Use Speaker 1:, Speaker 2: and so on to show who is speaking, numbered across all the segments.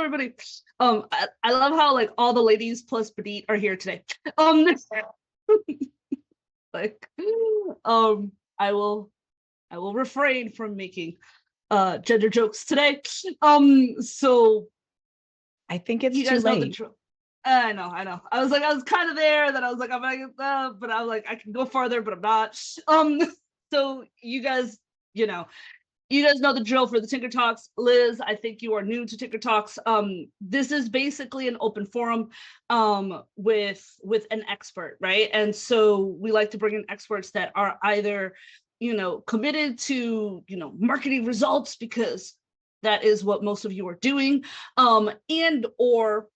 Speaker 1: everybody? I love how like all the ladies plus Badit are here today. Like, I will refrain from making gender jokes today. So
Speaker 2: I think it's
Speaker 1: you guys
Speaker 2: too
Speaker 1: know the
Speaker 2: late.
Speaker 1: drill. I know. I was kind of there. Then I was like, I'm like, but I was like, I can go farther, but I'm not. So you guys, you know the drill for the Tinker Talks. Liz, I think you are new to Tinker Talks. This is basically an open forum with an expert, right? And so we like to bring in experts that are either, committed to, marketing results, because that is what most of you are doing, and or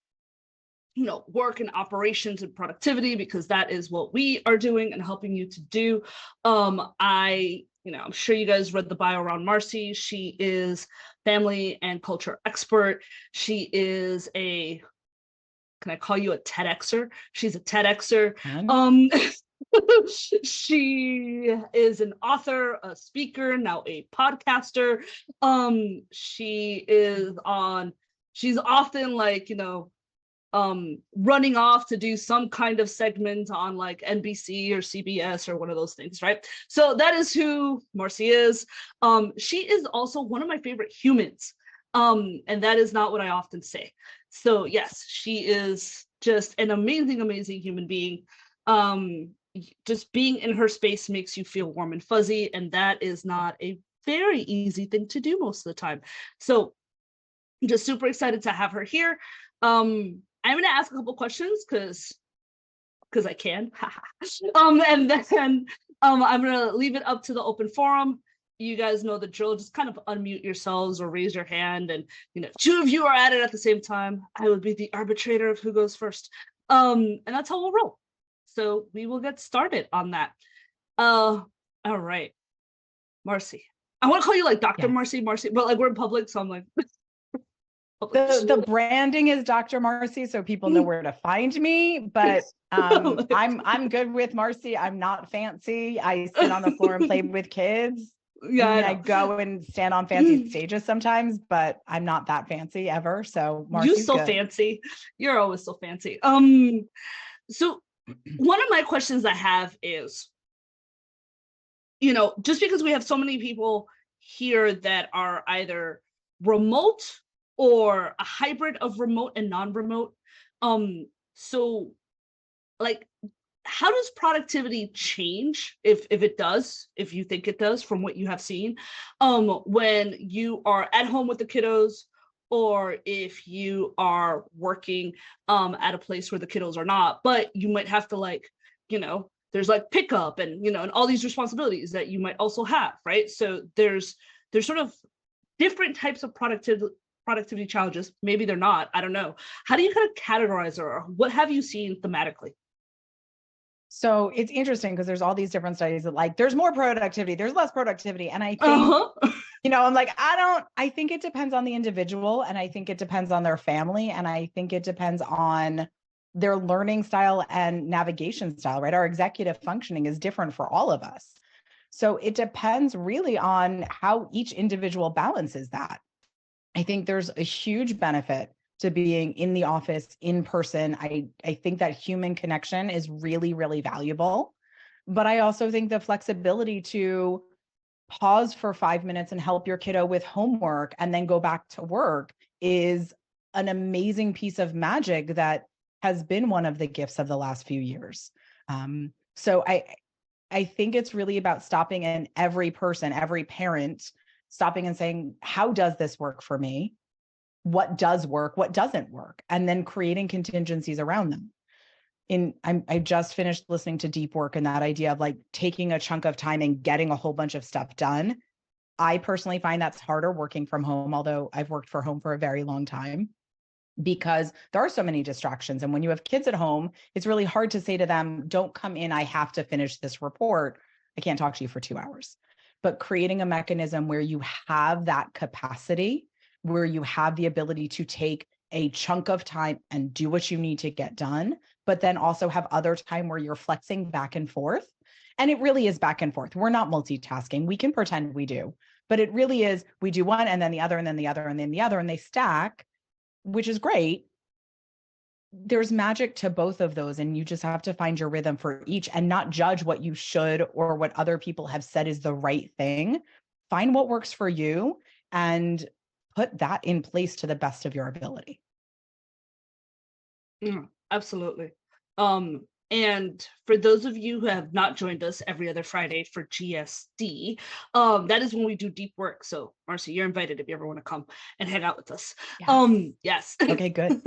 Speaker 1: work in operations and productivity, because that is what we are doing and helping you to do. I'm sure you guys read the bio around Marcie. She is family and culture expert. She is can I call you a TEDxer? She's a TEDxer. She is an author, a speaker, now a podcaster. She's often like, running off to do some kind of segment on like NBC or CBS or one of those things, right? So that is who Marcie is. She is also one of my favorite humans. And that is not what I often say. So yes, she is just an amazing, amazing human being. Just being in her space makes you feel warm and fuzzy, and that is not a very easy thing to do most of the time. So I'm just super excited to have her here. I'm going to ask a couple questions because I can. And then I'm going to leave it up to the open forum. You guys know the drill. Just kind of unmute yourselves or raise your hand. And, two of you are at it at the same time. I would be the arbitrator of who goes first. And that's how we'll roll. So we will get started on that. All right. Marcie. I want to call you like Dr. Marcie, but like we're in public, so I'm like...
Speaker 2: The branding is Dr. Marcie, so people know where to find me, but I'm good with Marcie. I'm not fancy. I sit on the floor and play with kids. Yeah, I go and stand on fancy stages sometimes, but I'm not that fancy ever. So Marcie's
Speaker 1: You're so
Speaker 2: good.
Speaker 1: Fancy. You're always so fancy. So one of my questions I have is, just because we have so many people here that are either remote or a hybrid of remote and non-remote. So like, how does productivity change, if it does, if you think it does, from what you have seen, when you are at home with the kiddos, or if you are working at a place where the kiddos are not, but you might have to there's like pickup and, and all these responsibilities that you might also have, right? So there's sort of different types of productivity challenges. Maybe they're not, I don't know. How do you kind of categorize, or what have you seen thematically?
Speaker 2: So it's interesting because there's all these different studies that like there's more productivity, there's less productivity. And I think, I'm like, I think it depends on the individual, and I think it depends on their family, and I think it depends on their learning style and navigation style, right? Our executive functioning is different for all of us. So it depends really on how each individual balances that. I think there's a huge benefit to being in the office in person. I think that human connection is really, really valuable. But I also think the flexibility to pause for 5 minutes and help your kiddo with homework and then go back to work is an amazing piece of magic that has been one of the gifts of the last few years. So I think it's really about stopping, and every person, every parent, stopping and saying, how does this work for me? What does work? What doesn't work? And then creating contingencies around them. I just finished listening to Deep Work, and that idea of like taking a chunk of time and getting a whole bunch of stuff done. I personally find that's harder working from home, although I've worked from home for a very long time, because there are so many distractions. And when you have kids at home, it's really hard to say to them, don't come in, I have to finish this report. I can't talk to you for 2 hours. But creating a mechanism where you have that capacity, where you have the ability to take a chunk of time and do what you need to get done, but then also have other time where you're flexing back and forth. And it really is back and forth. We're not multitasking. We can pretend we do, but it really is, we do one and then the other and then the other and then the other, and they stack. which is great. There's magic to both of those, and you just have to find your rhythm for each and not judge what you should or what other people have said is the right thing. Find what works for you and put that in place to the best of your ability.
Speaker 1: Absolutely. And for those of you who have not joined us every other Friday for GSD, that is when we do deep work. So Marcie, you're invited if you ever want to come and hang out with us.
Speaker 2: Yes.
Speaker 1: Yes.
Speaker 2: Okay, good.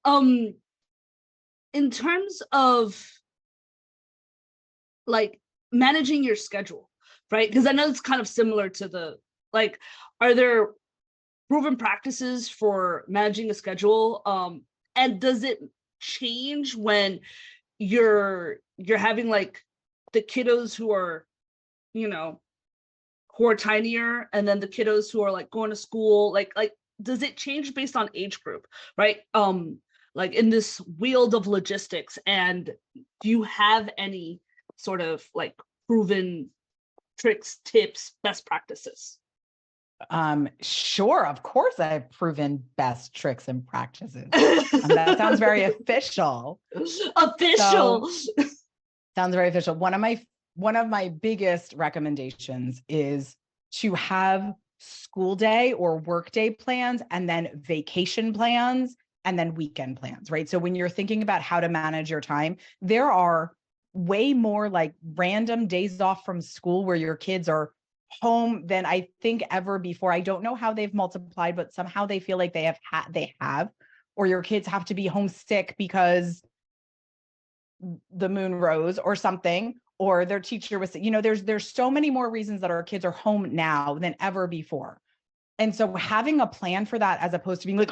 Speaker 1: In terms of like managing your schedule, right? Because I know it's kind of similar to the, like, are there proven practices for managing a schedule? And does it change when you're having like the kiddos who are, you know, who are tinier, and then the kiddos who are like going to school, like does it change based on age group, right? Like in this wheel of logistics, and do you have any sort of like proven tricks, tips, best practices?
Speaker 2: Sure, of course I've proven best tricks and practices. That sounds very official.
Speaker 1: Official.
Speaker 2: So, sounds very official. One of my biggest recommendations is to have school day or work day plans, and then vacation plans, and then weekend plans, right? So when you're thinking about how to manage your time, there are way more like random days off from school where your kids are home than I think ever before. I don't know how they've multiplied, but somehow they feel like they have, or your kids have to be homesick because the moon rose or something, or their teacher was, there's so many more reasons that our kids are home now than ever before. And so having a plan for that, as opposed to being like,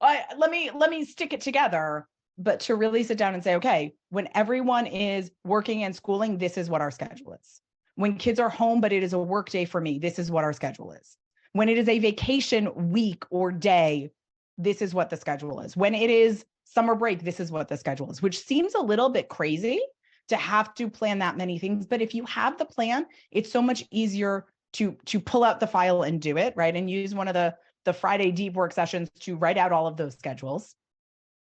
Speaker 2: let me stick it together, but to really sit down and say, okay, when everyone is working and schooling, this is what our schedule is. When kids are home, but it is a work day for me, this is what our schedule is. When it is a vacation week or day, this is what the schedule is. When it is summer break, this is what the schedule is, which seems a little bit crazy to have to plan that many things. But if you have the plan, it's so much easier to pull out the file and do it, right? And use one of the Friday deep work sessions to write out all of those schedules.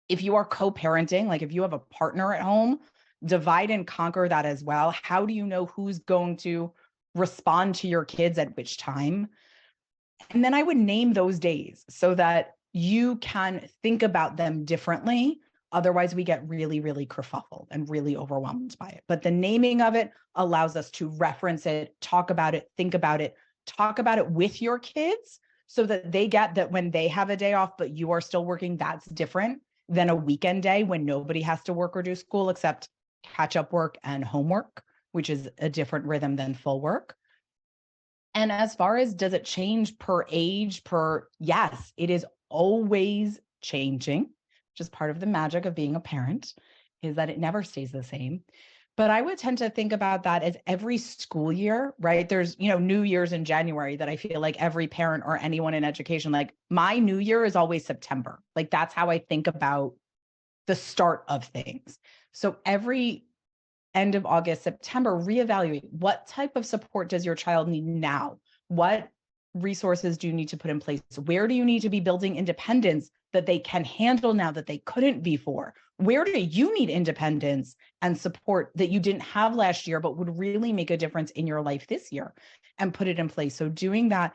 Speaker 2: If you are co-parenting, like if you have a partner at home, divide and conquer that as well. How do you know who's going to respond to your kids at which time? And then I would name those days so that you can think about them differently. Otherwise, we get really, really kerfuffled and really overwhelmed by it. But the naming of it allows us to reference it, talk about it, think about it, talk about it with your kids so that they get that when they have a day off, but you are still working, that's different than a weekend day when nobody has to work or do school except catch-up work and homework, which is a different rhythm than full work. And as far as does it change per age, yes, it is always changing, which is part of the magic of being a parent, is that it never stays the same. But I would tend to think about that as every school year, right? There's, New Year's in January that I feel like every parent or anyone in education, like my New Year is always September. Like that's how I think about the start of things. So every end of August, September, reevaluate what type of support does your child need now? What resources do you need to put in place? Where do you need to be building independence that they can handle now that they couldn't before? Where do you need independence and support that you didn't have last year, but would really make a difference in your life this year, and put it in place? So doing that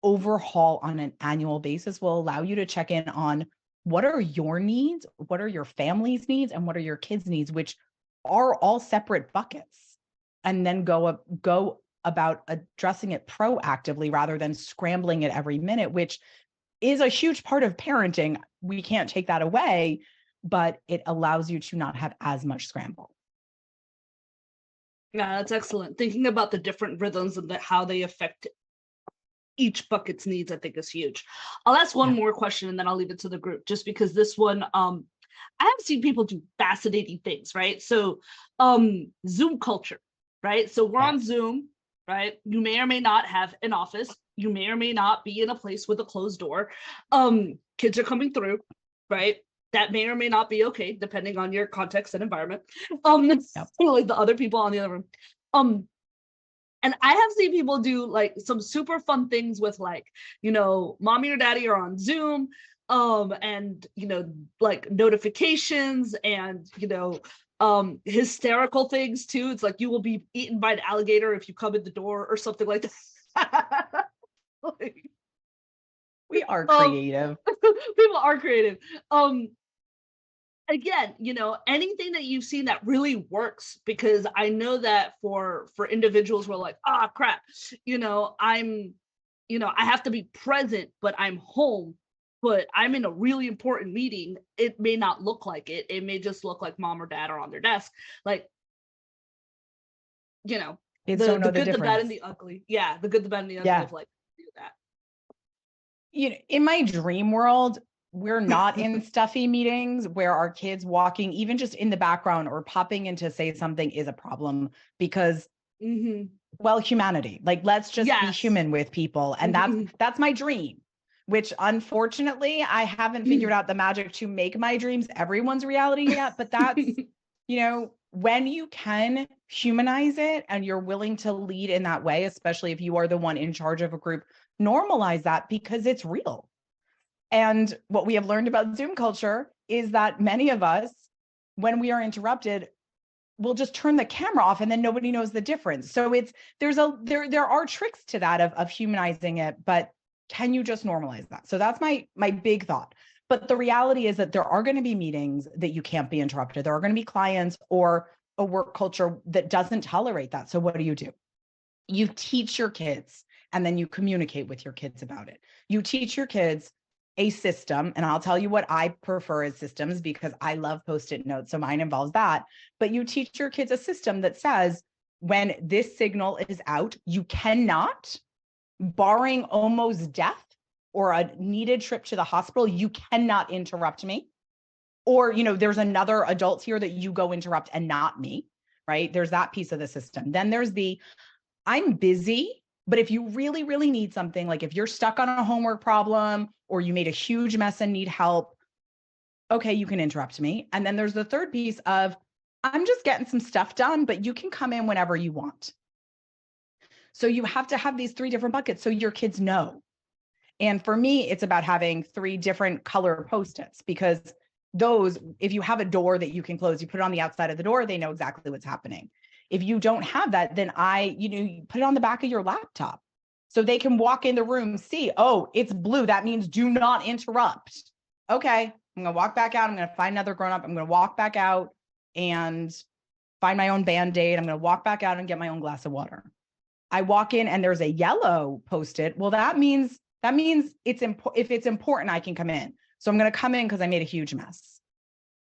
Speaker 2: overhaul on an annual basis will allow you to check in on what are your needs, what are your family's needs, and what are your kids' needs, which are all separate buckets, and then go about addressing it proactively rather than scrambling it every minute, which is a huge part of parenting. We can't take that away, but it allows you to not have as much scramble.
Speaker 1: Yeah, that's excellent. Thinking about the different rhythms and how they affect each bucket's needs, I think is huge. I'll ask one more question and then I'll leave it to the group, just because this one, I have seen people do fascinating things, right? So Zoom culture, right? So we're on Zoom, right? You may or may not have an office. You may or may not be in a place with a closed door. Kids are coming through, right? That may or may not be okay, depending on your context and environment. Like the other people on the other room. And I have seen people do like some super fun things with, like, mommy or daddy are on Zoom. and like notifications and hysterical things too. It's like you will be eaten by an alligator if you come in the door or something like that. Like,
Speaker 2: we are creative.
Speaker 1: people are creative. Again, anything that you've seen that really works, because I know that for individuals who are like, ah, crap, I have to be present, but I'm home, but I'm in a really important meeting. It may not look like it. It may just look like mom or dad are on their desk. Like, the good, the bad, and the ugly. Yeah, the good, the bad, and the ugly of like do that.
Speaker 2: In my dream world, we're not in stuffy meetings where our kids walking, even just in the background or popping in to say something is a problem, because well, humanity, like, let's just be human with people. And that's my dream, which unfortunately I haven't figured out the magic to make my dreams everyone's reality yet. But that's, when you can humanize it and you're willing to lead in that way, especially if you are the one in charge of a group, normalize that, because it's real. And what we have learned about Zoom culture is that many of us, when we are interrupted, will just turn the camera off and then nobody knows the difference. So there are tricks to that of humanizing it, but can you just normalize that? So that's my big thought. But the reality is that there are going to be meetings that you can't be interrupted. There are going to be clients or a work culture that doesn't tolerate that. So what do? You teach your kids, and then you communicate with your kids about it. You teach your kids a system, and I'll tell you what I prefer as systems, because I love Post-it notes, so mine involves that. But you teach your kids a system that says, when this signal is out, you cannot, barring almost death or a needed trip to the hospital, you cannot interrupt me. Or, there's another adult here that you go interrupt and not me, right? There's that piece of the system. Then there's the, I'm busy, but if you really, really need something, like if you're stuck on a homework problem or you made a huge mess and need help, okay, you can interrupt me. And then there's the third piece of, I'm just getting some stuff done, but you can come in whenever you want. So you have to have these 3 different buckets so your kids know. And for me, it's about having 3 different color Post-its, because those, if you have a door that you can close, you put it on the outside of the door, they know exactly what's happening. If you don't have that, then you put it on the back of your laptop so they can walk in the room, see, oh, it's blue. That means do not interrupt. Okay, I'm going to walk back out. I'm going to find another grown-up. I'm going to walk back out and find my own Band-Aid. I'm going to walk back out and get my own glass of water. I walk in and there's a yellow Post-it. Well, that means if it's important, I can come in. So I'm going to come in because I made a huge mess.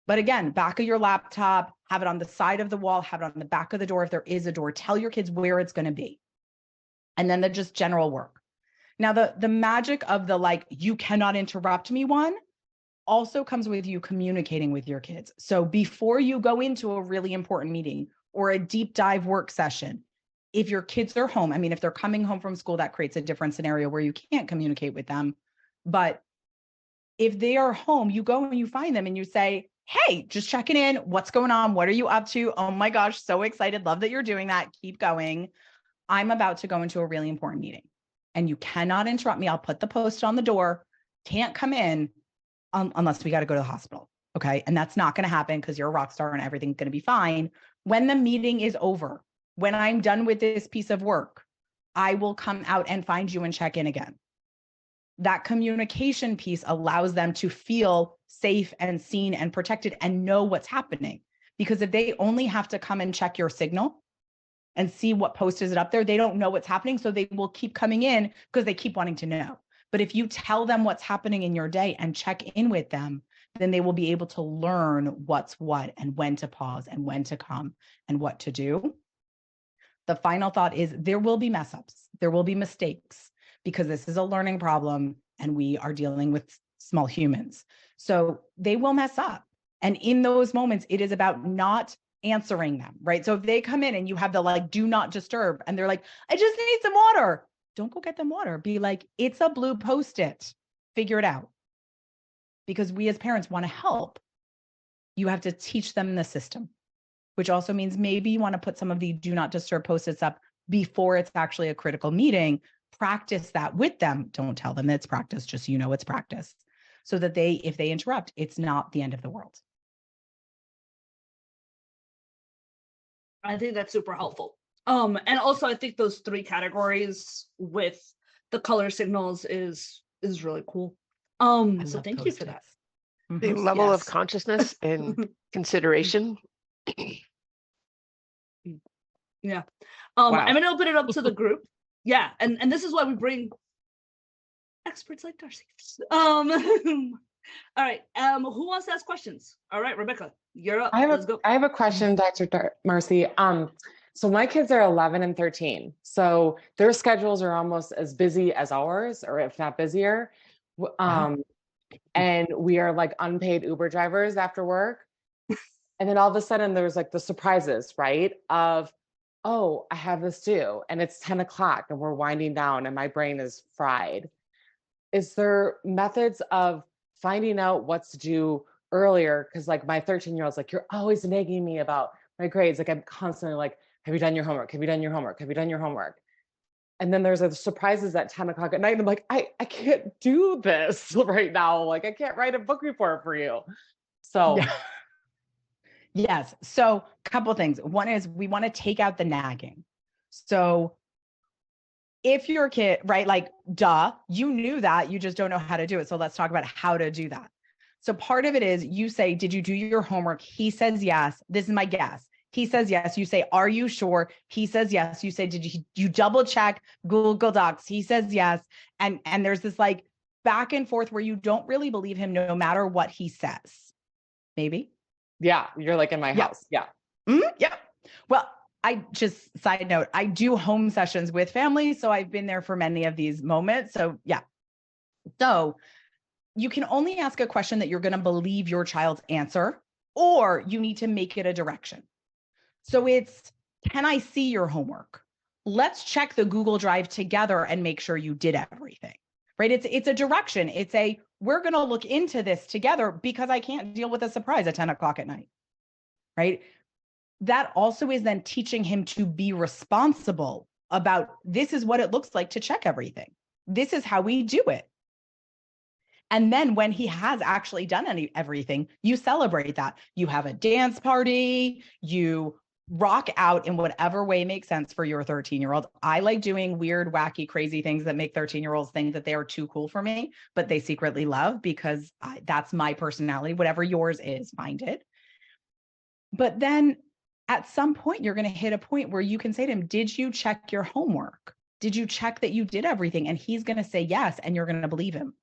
Speaker 2: But again, back of your laptop, have it on the side of the wall, have it on the back of the door. If there is a door, tell your kids where it's going to be. And then the just general work. Now, the magic of the, like, you cannot interrupt me one also comes with you communicating with your kids. So before you go into a really important meeting or a deep dive work session, if your kids are home, I mean, if they're coming home from school, that creates a different scenario where you can't communicate with them. But if they are home, you go and you find them and you say, hey, just checking in. What's going on? What are you up to? Oh my gosh, so excited. Love that you're doing that. Keep going. I'm about to go into a really important meeting and you cannot interrupt me. I'll put the post on the door. Can't come in unless we got to go to the hospital. Okay. And that's not going to happen because you're a rock star and everything's going to be fine. When the meeting is over, when I'm done with this piece of work, I will come out and find you and check in again. That communication piece allows them to feel safe and seen and protected and know what's happening. Because if they only have to come and check your signal and see what post is it up there, they don't know what's happening. So they will keep coming in because they keep wanting to know. But if you tell them what's happening in your day and check in with them, then they will be able to learn what's what and when to pause and when to come and what to do. The final thought is there will be mess ups. There will be mistakes because this is a learning problem and we are dealing with small humans. So they will mess up. And in those moments, it is about not answering them, right? So if they come in and you have the like, do not disturb, and they're like, I just need some water. Don't go get them water. Be like, it's a blue Post-it. Figure it out. Because we as parents want to help. You have to teach them the system, which also means maybe you want to put some of the do not disturb Post-its up before it's actually a critical meeting. Practice that with them. Don't tell them it's practice, just it's practice. so that if they interrupt, it's not the end of the world.
Speaker 1: I think that's super helpful. And also I think those 3 categories with the color signals is really cool. So thank you for that.
Speaker 3: The level of consciousness and consideration.
Speaker 1: Yeah.
Speaker 2: Wow.
Speaker 1: I'm gonna open it up to the group. Yeah, and this is why we bring experts like Darcy. All right. Who wants to ask questions? All right, Rebecca, you're up. Let's go.
Speaker 4: I have a question, Dr. Marcie. So my kids are 11 and 13. So their schedules are almost as busy as ours, or if not busier. And we are like unpaid Uber drivers after work. And then all of a sudden there's like the surprises, right? Of, oh, I have this due and it's 10 o'clock and we're winding down and my brain is fried. Is there methods of finding out what's due earlier? Because like my 13-year-old's like, you're always nagging me about my grades. Like I'm constantly like, have you done your homework? Have you done your homework? Have you done your homework? And then there's surprises at 10 o'clock at night. And I'm like, I can't do this right now. Like I can't write a book report for you. So
Speaker 2: yeah. Yes. So a couple of things. One is we want to take out the nagging. So if your kid, right, like, duh, you knew that, you just don't know how to do it. So let's talk about how to do that. So part of it is you say, did you do your homework? He says, yes. This is my guess. He says, yes. You say, are you sure? He says, yes. You say, did you double check Google Docs? He says, yes. And there's this like back and forth where you don't really believe him no matter what he says. Maybe.
Speaker 4: Yeah. You're like in my house. Yeah.
Speaker 2: Yeah. Well, I just side note, I do home sessions with families. So I've been there for many of these moments. So yeah. So you can only ask a question that you're going to believe your child's answer, or you need to make it a direction. So it's, can I see your homework? Let's check the Google Drive together and make sure you did everything, right? It's a direction. It's a, we're going to look into this together because I can't deal with a surprise at 10 o'clock at night, right? That also is then teaching him to be responsible about, this is what it looks like to check everything. This is how we do it. And then when he has actually done everything, you celebrate that. You have a dance party, you rock out in whatever way makes sense for your 13-year-old. I like doing weird, wacky, crazy things that make 13-year-olds think that they are too cool for me, but they secretly love because that's my personality. Whatever yours is, find it. But then at some point, you're going to hit a point where you can say to him, did you check your homework? Did you check that you did everything? And he's going to say yes, and you're going to believe him.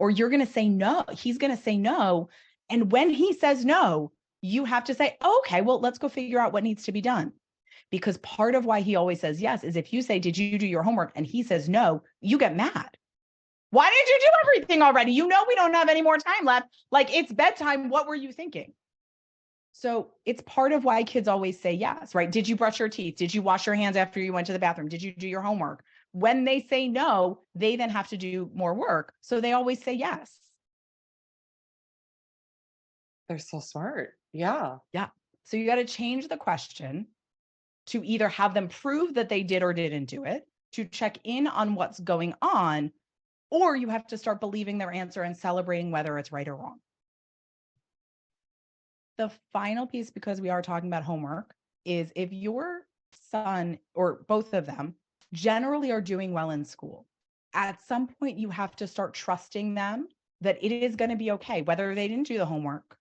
Speaker 2: Or you're going to say no. He's going to say no. And when he says no, you have to say, okay, well, let's go figure out what needs to be done. Because part of why he always says yes is if you say, did you do your homework? And he says no, you get mad. Why didn't you do everything already? You know we don't have any more time left. Like, it's bedtime. What were you thinking? So it's part of why kids always say yes, right? Did you brush your teeth? Did you wash your hands after you went to the bathroom? Did you do your homework? When they say no, they then have to do more work. So they always say yes.
Speaker 4: They're so smart. Yeah.
Speaker 2: Yeah. So you got to change the question to either have them prove that they did or didn't do it, to check in on what's going on, or you have to start believing their answer and celebrating whether it's right or wrong. The final piece, because we are talking about homework, is if your son or both of them generally are doing well in school, at some point you have to start trusting them that it is going to be okay, whether they didn't do the homework,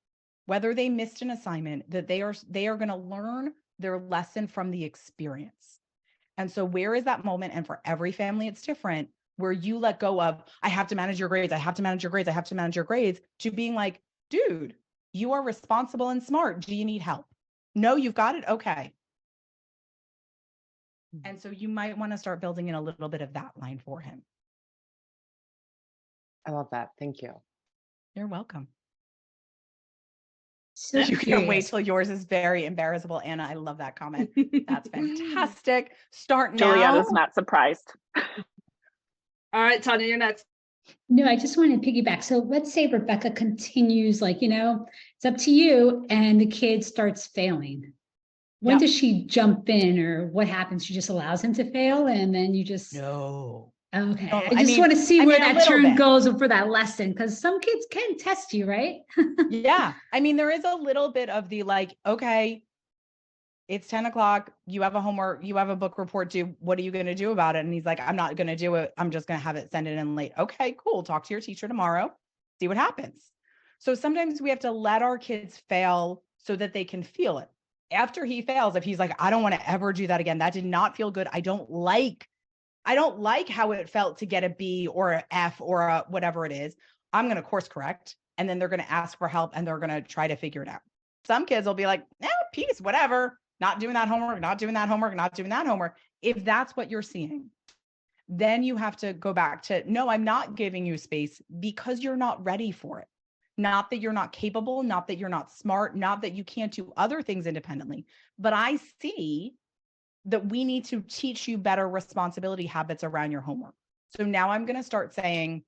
Speaker 2: whether they missed an assignment, that they are going to learn their lesson from the experience. And so where is that moment? And for every family, it's different, where you let go of, I have to manage your grades. I have to manage your grades. I have to manage your grades, to being like, dude, you are responsible and smart. Do you need help? No, you've got it. Okay. And so you might want to start building in a little bit of that line for him.
Speaker 4: I love that. Thank you.
Speaker 2: You're welcome.
Speaker 5: So
Speaker 2: you can't wait till yours is very embarrassable, Anna. I love that comment. That's fantastic. Start now.
Speaker 6: Juliana's not surprised.
Speaker 1: All right, Tanya, you're next.
Speaker 5: No, I just want to piggyback. So let's say Rebecca continues, like, it's up to you, and the kid starts failing. When does she jump in, or what happens? She just allows him to fail, and then you just...
Speaker 2: No.
Speaker 5: Okay.
Speaker 2: No,
Speaker 5: I
Speaker 2: I
Speaker 5: just
Speaker 2: mean-
Speaker 5: want to see
Speaker 2: I
Speaker 5: where
Speaker 2: mean, a
Speaker 5: that
Speaker 2: little
Speaker 5: turn
Speaker 2: bit.
Speaker 5: goes for that lesson, because some kids can test you, right?
Speaker 2: Yeah. I mean, there is a little bit of the like, okay, it's 10 o'clock. You have a homework, you have a book report due. What are you going to do about it? And he's like, I'm not going to do it. I'm just going to have it send it in late. Okay, cool. Talk to your teacher tomorrow. See what happens. So sometimes we have to let our kids fail so that they can feel it. After he fails, if he's like, I don't want to ever do that again. That did not feel good. I don't like how it felt to get a B or an F or a whatever it is. I'm going to course correct. And then they're going to ask for help and they're going to try to figure it out. Some kids will be like, peace, whatever. Not doing that homework, not doing that homework, not doing that homework. If that's what you're seeing, then you have to go back to, no, I'm not giving you space because you're not ready for it. Not that you're not capable, not that you're not smart, not that you can't do other things independently, but I see that we need to teach you better responsibility habits around your homework. So now I'm going to start saying,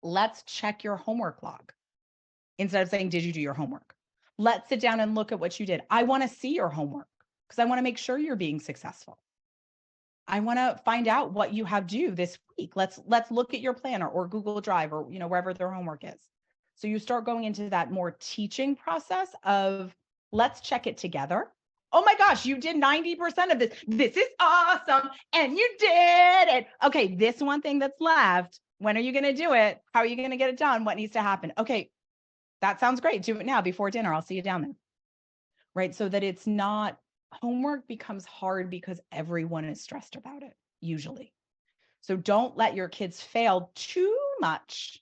Speaker 2: let's check your homework log instead of saying, did you do your homework? Let's sit down and look at what you did. I want to see your homework because I want to make sure you're being successful. I want to find out what you have due this week. Let's look at your planner or Google Drive or, wherever their homework is. So you start going into that more teaching process of let's check it together. Oh my gosh, you did 90% of this. This is awesome. And you did it. Okay, this one thing that's left. When are you going to do it? How are you going to get it done? What needs to happen? Okay, that sounds great. Do it now before dinner. I'll see you down there. Right? So that it's not, homework becomes hard because everyone is stressed about it, usually. So don't let your kids fail too much,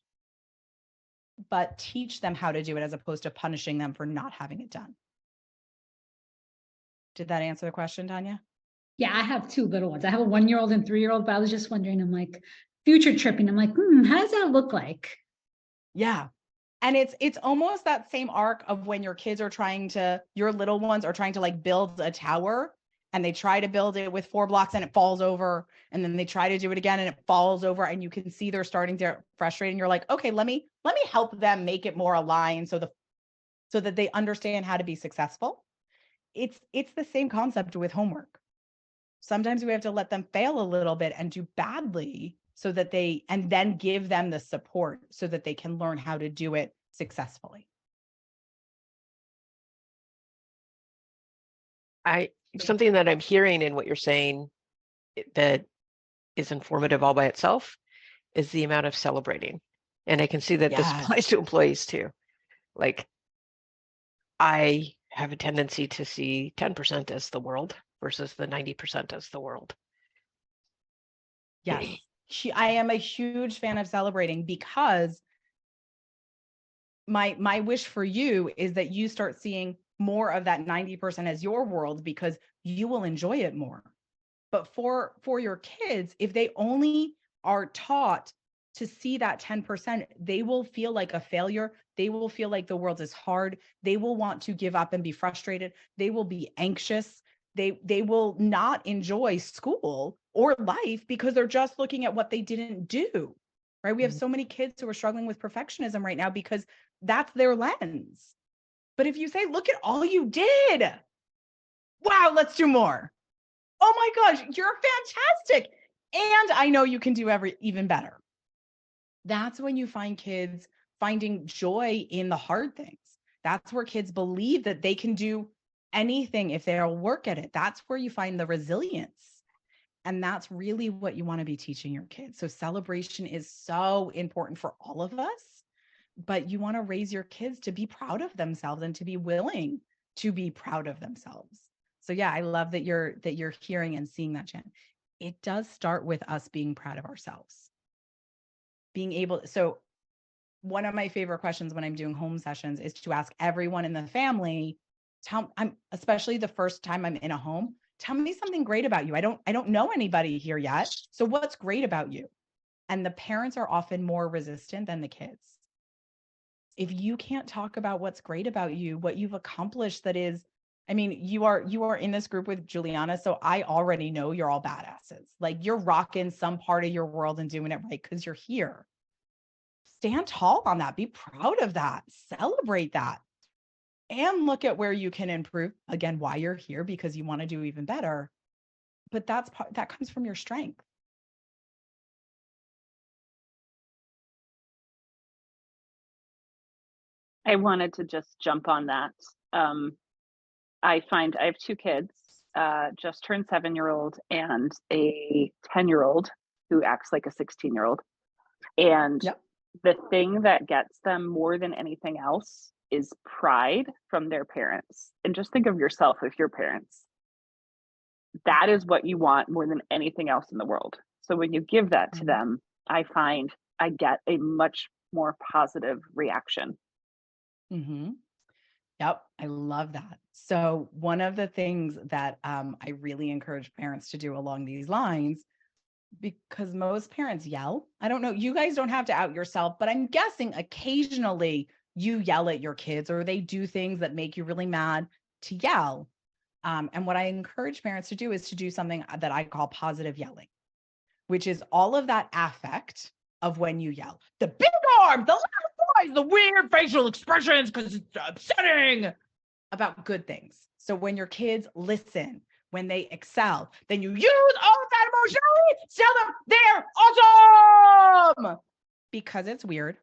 Speaker 2: but teach them how to do it as opposed to punishing them for not having it done. Did that answer the question, Tanya?
Speaker 5: Yeah, I have two little ones. I have a 1-year-old and 3-year-old, but I was just wondering, I'm like, future tripping. I'm like, how does that look like?
Speaker 2: Yeah. And it's almost that same arc of when your kids are your little ones are trying to like build a tower and they try to build it with 4 blocks and it falls over. And then they try to do it again and it falls over. And you can see they're starting to frustrate. And you're like, okay, let me help them make it more aligned so that they understand how to be successful. It's the same concept with homework. Sometimes we have to let them fail a little bit and do badly so that and then give them the support so that they can learn how to do it successfully.
Speaker 3: Something that I'm hearing in what you're saying that is informative all by itself is the amount of celebrating. And I can see that this applies to employees too. Like, I have a tendency to see 10% as the world versus the 90% as the world.
Speaker 2: Yes. I am a huge fan of celebrating because my wish for you is that you start seeing more of that 90% as your world because you will enjoy it more. But for your kids, if they only are taught to see that 10%, they will feel like a failure. They will feel like the world is hard. They will want to give up and be frustrated. They will be anxious. They will not enjoy school or life because they're just looking at what they didn't do, right? We have so many kids who are struggling with perfectionism right now because that's their lens. But if you say, look at all you did. Wow, let's do more. Oh my gosh, you're fantastic. And I know you can do even better. That's when you find kids finding joy in the hard things. That's where kids believe that they can do anything if they'll work at it. That's where you find the resilience. And that's really what you want to be teaching your kids. So celebration is so important for all of us, but you want to raise your kids to be proud of themselves and to be willing to be proud of themselves. So yeah, I love that you're hearing and seeing that, Jen. It does start with us being proud of ourselves. So one of my favorite questions when I'm doing home sessions is to ask everyone in the family, especially the first time I'm in a home, tell me something great about you. I don't know anybody here yet. So what's great about you? And the parents are often more resistant than the kids. If you can't talk about what's great about you, what you've accomplished, you are in this group with Juliana. So I already know you're all badasses. Like you're rocking some part of your world and doing it right because you're here. Stand tall on that. Be proud of that. Celebrate that. And look at where you can improve. Again, why you're here, because you want to do even better. But that comes from your strength.
Speaker 6: I wanted to just jump on that. I find I have two kids, just turned 7-year-old and a 10-year-old who acts like a 16-year-old. And
Speaker 2: Yep.
Speaker 6: the thing that gets them more than anything else is pride from their parents. And just think of yourself with your parents. That is what you want more than anything else in the world. So when you give that to them, I find I get a much more positive reaction.
Speaker 2: Mm-hmm. Yep, I love that. So one of the things that I really encourage parents to do along these lines, because most parents yell. I don't know, you guys don't have to out yourself, but I'm guessing occasionally you yell at your kids or they do things that make you really mad to yell. And what I encourage parents to do is to do something that I call positive yelling, which is all of that affect of when you yell. The big arm, the loud voice, the weird facial expressions because it's upsetting, about good things. So when your kids listen, when they excel, then you use all of that emotionally, tell them they're awesome because it's weird,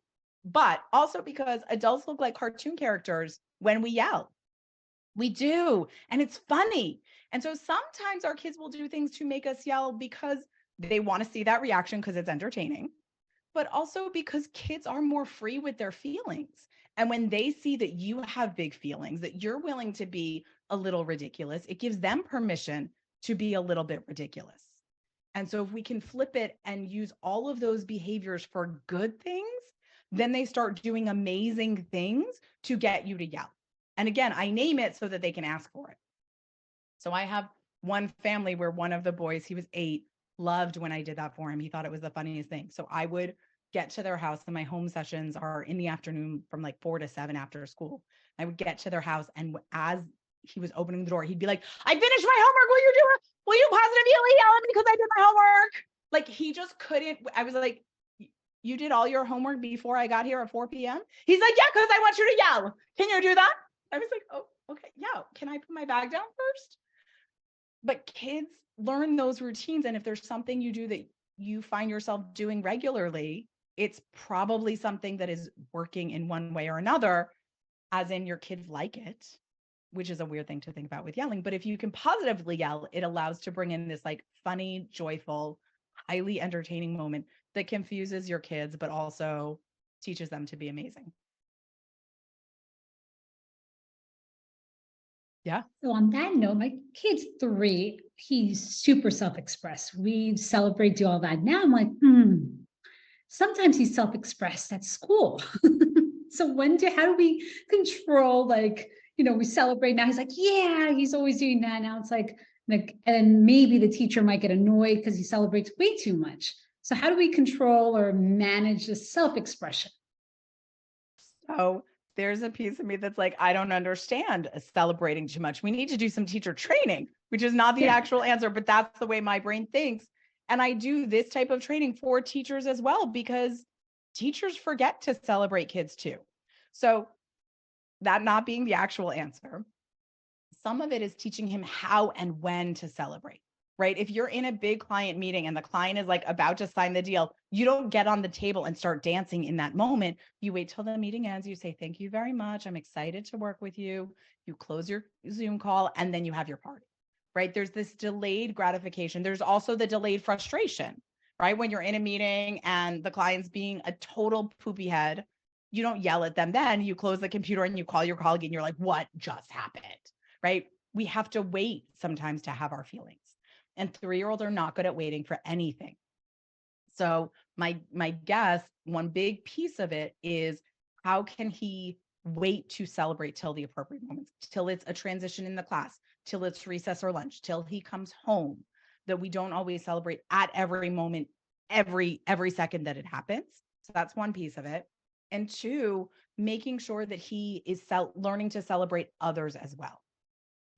Speaker 2: but also because adults look like cartoon characters when we yell. We do, and it's funny. And so sometimes our kids will do things to make us yell because they want to see that reaction because it's entertaining, but also because kids are more free with their feelings. And when they see that you have big feelings, that you're willing to be a little ridiculous, it gives them permission to be a little bit ridiculous. And so if we can flip it and use all of those behaviors for good things, then they start doing amazing things to get you to yell. And again, I name it so that they can ask for it. So I have one family where one of the boys, he was 8, loved when I did that for him. He thought it was the funniest thing. So I would get to their house, and my home sessions are in the afternoon from like 4 to 7 after school. I would get to their house, and as he was opening the door, he'd be like, I finished my homework. Will you positively yell at me because I did my homework? Like he just couldn't. I was like, you did all your homework before I got here at 4 p.m.? He's like, yeah, because I want you to yell. Can you do that? I was like, oh, okay. Yeah. Can I put my bag down first? But kids learn those routines. And if there's something you do that you find yourself doing regularly, it's probably something that is working in one way or another, as in your kids like it, which is a weird thing to think about with yelling. But if you can positively yell, it allows to bring in this like funny, joyful, highly entertaining moment that confuses your kids, but also teaches them to be amazing. Yeah.
Speaker 5: So on that note, my kid's 3. He's super self-expressed. We celebrate, do all that. Now I'm like, sometimes he's self-expressed at school. So how do we control, like, we celebrate now. He's like, yeah, he's always doing that. Now it's like, and maybe the teacher might get annoyed because he celebrates way too much. So how do we control or manage the self-expression?
Speaker 2: So there's a piece of me that's like, I don't understand celebrating too much. We need to do some teacher training, which is not the actual answer, but that's the way my brain thinks. And I do this type of training for teachers as well, because teachers forget to celebrate kids too. So that not being the actual answer, some of it is teaching him how and when to celebrate, right? If you're in a big client meeting and the client is like about to sign the deal, you don't get on the table and start dancing in that moment. You wait till the meeting ends. You say, thank you very much. I'm excited to work with you. You close your Zoom call and then you have your party, right? There's this delayed gratification. There's also the delayed frustration, right? When you're in a meeting and the client's being a total poopy head, you don't yell at them then. You close the computer and you call your colleague and you're like, what just happened, right? We have to wait sometimes to have our feelings. And 3-year-olds are not good at waiting for anything. So my guess, one big piece of it is, how can he wait to celebrate till the appropriate moments, till it's a transition in the class, till it's recess or lunch, till he comes home, that we don't always celebrate at every moment, every second that it happens. So that's one piece of it. And 2, making sure that he is learning to celebrate others as well.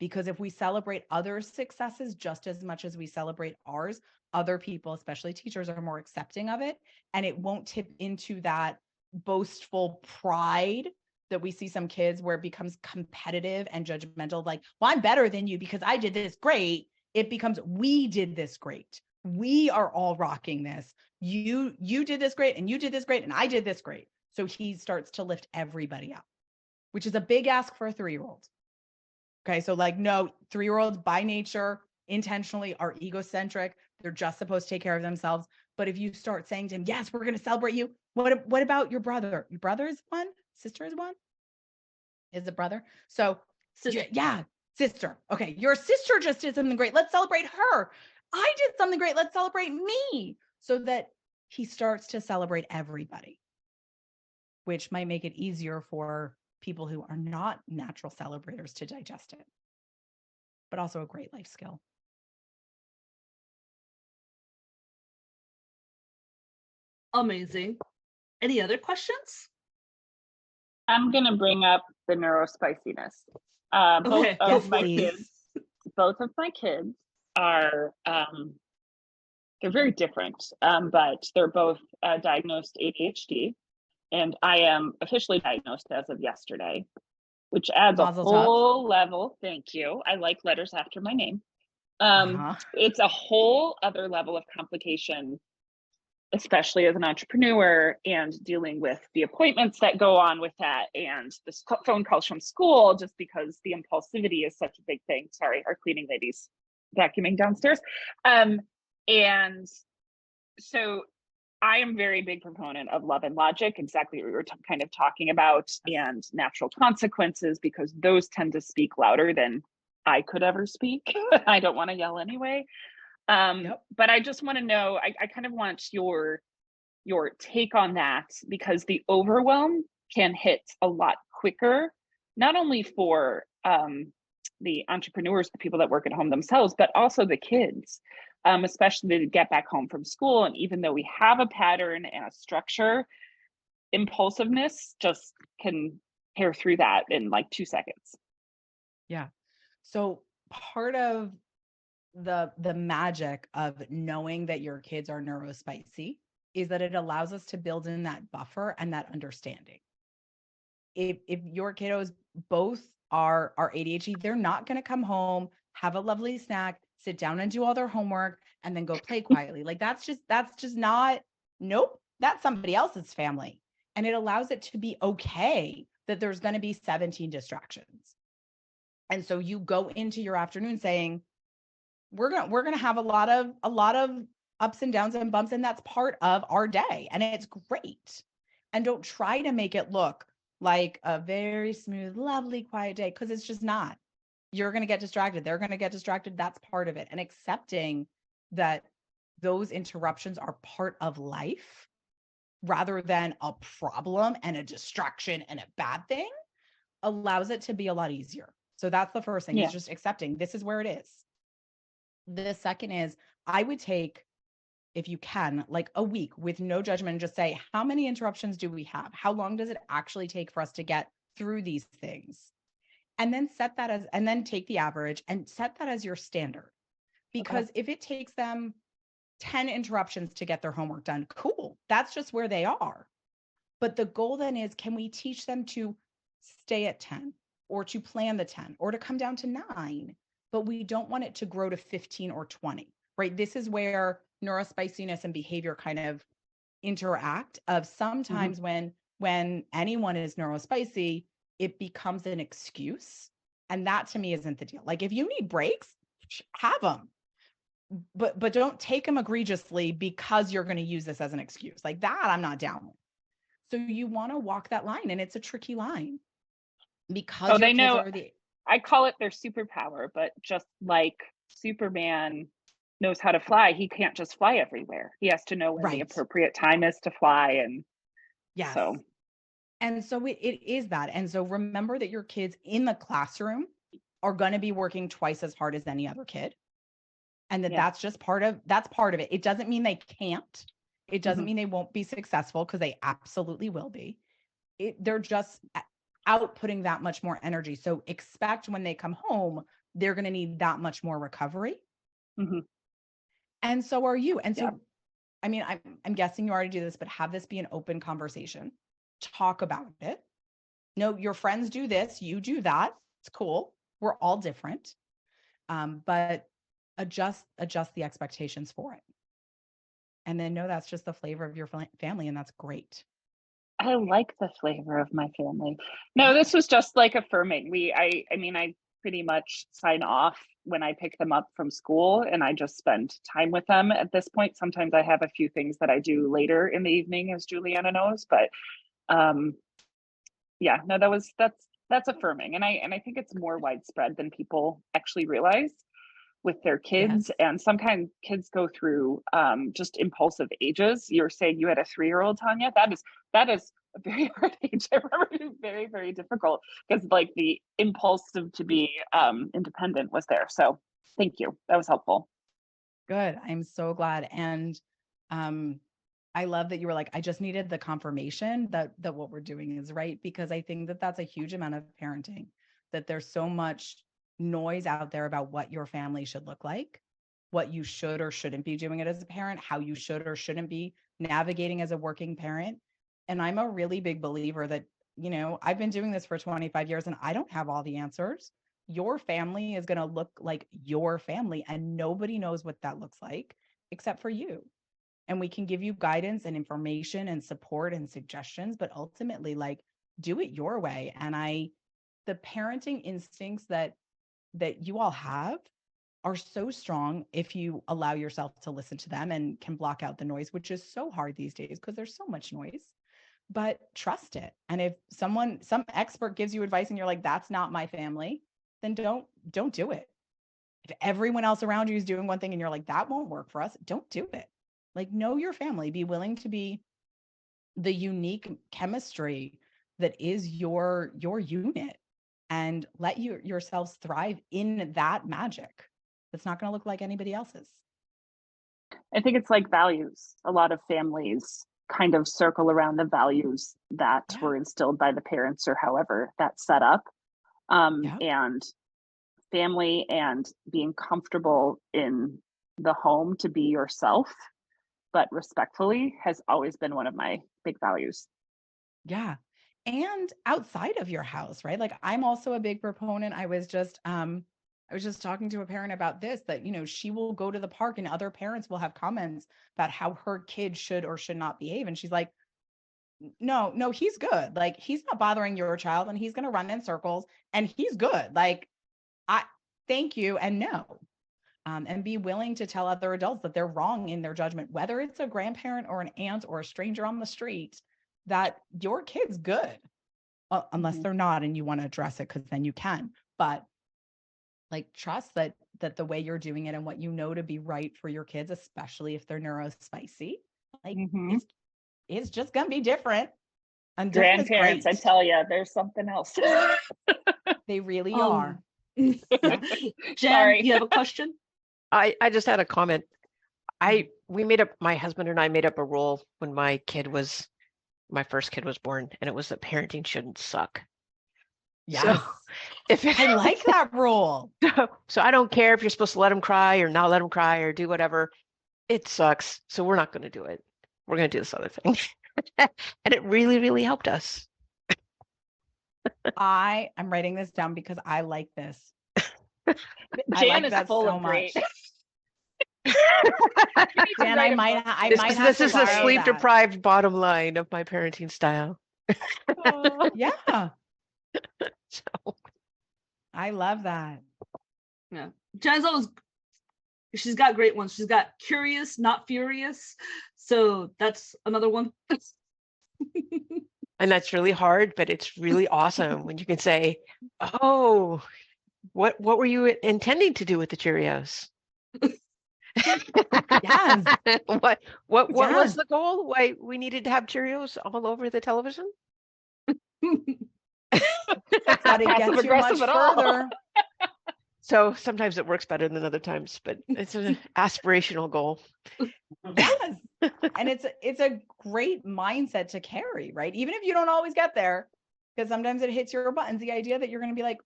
Speaker 2: Because if we celebrate others' successes just as much as we celebrate ours, other people, especially teachers, are more accepting of it. And it won't tip into that boastful pride that we see some kids, where it becomes competitive and judgmental. Like, well, I'm better than you because I did this great. It becomes, we did this great. We are all rocking this. You did this great, and you did this great, and I did this great. So he starts to lift everybody up. which is a big ask for a 3-year-old. Okay. So like, no, 3-year-olds by nature intentionally are egocentric. They're just supposed to take care of themselves. But if you start saying to him, yes, we're going to celebrate you. What about your brother? Your brother is one, sister is one, is a brother. So
Speaker 1: Sister.
Speaker 2: yeah, sister. Okay. Your sister just did something great. Let's celebrate her. I did something great. Let's celebrate me. So that he starts to celebrate everybody, which might make it easier for people who are not natural celebrators to digest it, but also a great life skill.
Speaker 1: Amazing. Any other questions?
Speaker 6: I'm gonna bring up the neurospiciness.
Speaker 1: Okay.
Speaker 6: Both of my kids are they're very different, but they're both diagnosed ADHD, and I am officially diagnosed as of yesterday, which adds
Speaker 2: Mazel
Speaker 6: a whole level. Thank you. I like letters after my name. It's a whole other level of complication, especially as an entrepreneur and dealing with the appointments that go on with that and the phone calls from school, just because the impulsivity is such a big thing. Sorry, our cleaning lady's vacuuming downstairs. And so I am very big proponent of love and logic, exactly what we were kind of talking about, and natural consequences, because those tend to speak louder than I could ever speak. I don't want to yell anyway. But I just want to know, I kind of want your take on that, because the overwhelm can hit a lot quicker, not only for the entrepreneurs, the people that work at home themselves, but also the kids, especially to get back home from school. And even though we have a pattern and a structure, impulsiveness just can tear through that in like 2 seconds.
Speaker 2: Yeah. So part of the magic of knowing that your kids are neurospicy is that it allows us to build in that buffer and that understanding. If your kiddos both are ADHD, they're not going to come home, have a lovely snack, sit down and do all their homework, and then go play quietly. Like that's just not, nope, that's somebody else's family. And it allows it to be okay that there's going to be 17 distractions. And so you go into your afternoon saying, we're going to have a lot of ups and downs and bumps, and that's part of our day, and it's great. And don't try to make it look like a very smooth, lovely, quiet day, because it's just not. You're going to get distracted. They're going to get distracted. That's part of it. And accepting that those interruptions are part of life rather than a problem and a distraction and a bad thing allows it to be a lot easier. So that's the first thing, is just accepting this is where it is. The second is, I would take, if you can, like a week with no judgment and just say, how many interruptions do we have? How long does it actually take for us to get through these things? And then and then take the average and set that as your standard. Because if it takes them 10 interruptions to get their homework done, cool. That's just where they are. But the goal then is, can we teach them to stay at 10 or to plan the 10 or to come down to 9? But we don't want it to grow to 15 or 20, right? This is where neurospiciness and behavior kind of interact. Of sometimes when anyone is neurospicy, it becomes an excuse. And that to me isn't the deal. Like if you need breaks, have them, but don't take them egregiously because you're going to use this as an excuse. Like that, I'm not down with. So you want to walk that line, and it's a tricky line because
Speaker 6: they know. I call it their superpower, but just like Superman knows how to fly, he can't just fly everywhere. He has to know when the appropriate time is to fly. And
Speaker 2: so it is that. And so remember that your kids in the classroom are going to be working twice as hard as any other kid. And that's just part of it. It doesn't mean they can't. It doesn't mean they won't be successful, because they absolutely will be. They're just outputting that much more energy. So expect when they come home, they're going to need that much more recovery. And so are you. And so, I mean, I'm guessing you already do this, but have this be an open conversation. Talk about it. No, your friends do this, you do that. It's cool. We're all different. But adjust the expectations for it. And then know that's just the flavor of your family, and that's great.
Speaker 6: I like the flavor of my family. No, this was just like affirming. I mean, I pretty much sign off when I pick them up from school and I just spend time with them at this point. Sometimes I have a few things that I do later in the evening, as Juliana knows, but yeah, no, that's affirming. And I think it's more widespread than people actually realize with their kids.
Speaker 2: Yes.
Speaker 6: And sometimes kids go through just impulsive ages. You're saying you had a 3-year-old, Tanya. That is a very hard age. I remember it was very, very difficult because like the impulse to be independent was there. So thank you. That was helpful.
Speaker 2: Good. I'm so glad. And I love that you were like, I just needed the confirmation that what we're doing is right, because I think that that's a huge amount of parenting, that there's so much noise out there about what your family should look like, what you should or shouldn't be doing it as a parent, how you should or shouldn't be navigating as a working parent. And I'm a really big believer that, you know, I've been doing this for 25 years and I don't have all the answers. Your family is going to look like your family and nobody knows what that looks like except for you. And we can give you guidance and information and support and suggestions, but ultimately, like, do it your way. And the parenting instincts that you all have are so strong if you allow yourself to listen to them and can block out the noise, which is so hard these days because there's so much noise. But trust it. And if some expert gives you advice and you're like, that's not my family, then don't do it. If everyone else around you is doing one thing and you're like, that won't work for us, don't do it. Like, know your family, be willing to be the unique chemistry that is your unit, and let yourselves thrive in that magic that's not going to look like anybody else's.
Speaker 6: I think it's like values. A lot of families kind of circle around the values that were instilled by the parents or however that's set up. And family and being comfortable in the home to be yourself, but respectfully, has always been one of my big values.
Speaker 2: Yeah. And outside of your house, right? Like, I'm also a big proponent. I was just talking to a parent about this, that, you know, she will go to the park and other parents will have comments about how her kid should or should not behave. And she's like, no, he's good. Like, he's not bothering your child and he's going to run in circles and he's good. Like, thank you. And no. And be willing to tell other adults that they're wrong in their judgment, whether it's a grandparent or an aunt or a stranger on the street, that your kid's good, unless they're not and you want to address it, because then you can. But like, trust that the way you're doing it and what you know to be right for your kids, especially if they're neurospicy, like it's just gonna be different. And
Speaker 6: grandparents, I tell you, there's something else.
Speaker 2: They really are.
Speaker 1: Jen, you have a question?
Speaker 3: I just had a comment. My husband and I made up a rule when my first kid was born, and it was that parenting shouldn't suck.
Speaker 2: Yeah. So, I like that rule.
Speaker 3: So I don't care if you're supposed to let him cry or not let him cry or do whatever. It sucks. So we're not going to do it. We're going to do this other thing. And it really, really helped us.
Speaker 2: I am writing this down because I like this.
Speaker 6: Jan is full of great.
Speaker 2: Jan, I might have
Speaker 3: this is the sleep deprived bottom line of my parenting style.
Speaker 2: Yeah.
Speaker 3: So
Speaker 2: I love that.
Speaker 1: Yeah. Jan's always, she's got great ones. She's got curious, not furious. So that's another one.
Speaker 3: And that's really hard, but it's really awesome when you can say, oh, what were you intending to do with the Cheerios?
Speaker 2: Yes.
Speaker 3: What was the goal? Why we needed to have Cheerios all over the television?
Speaker 2: But it gets you much further.
Speaker 3: So sometimes it works better than other times, but it's an aspirational goal.
Speaker 2: Yes. And it's a great mindset to carry, right? Even if you don't always get there, because sometimes it hits your buttons, the idea that you're going to be like,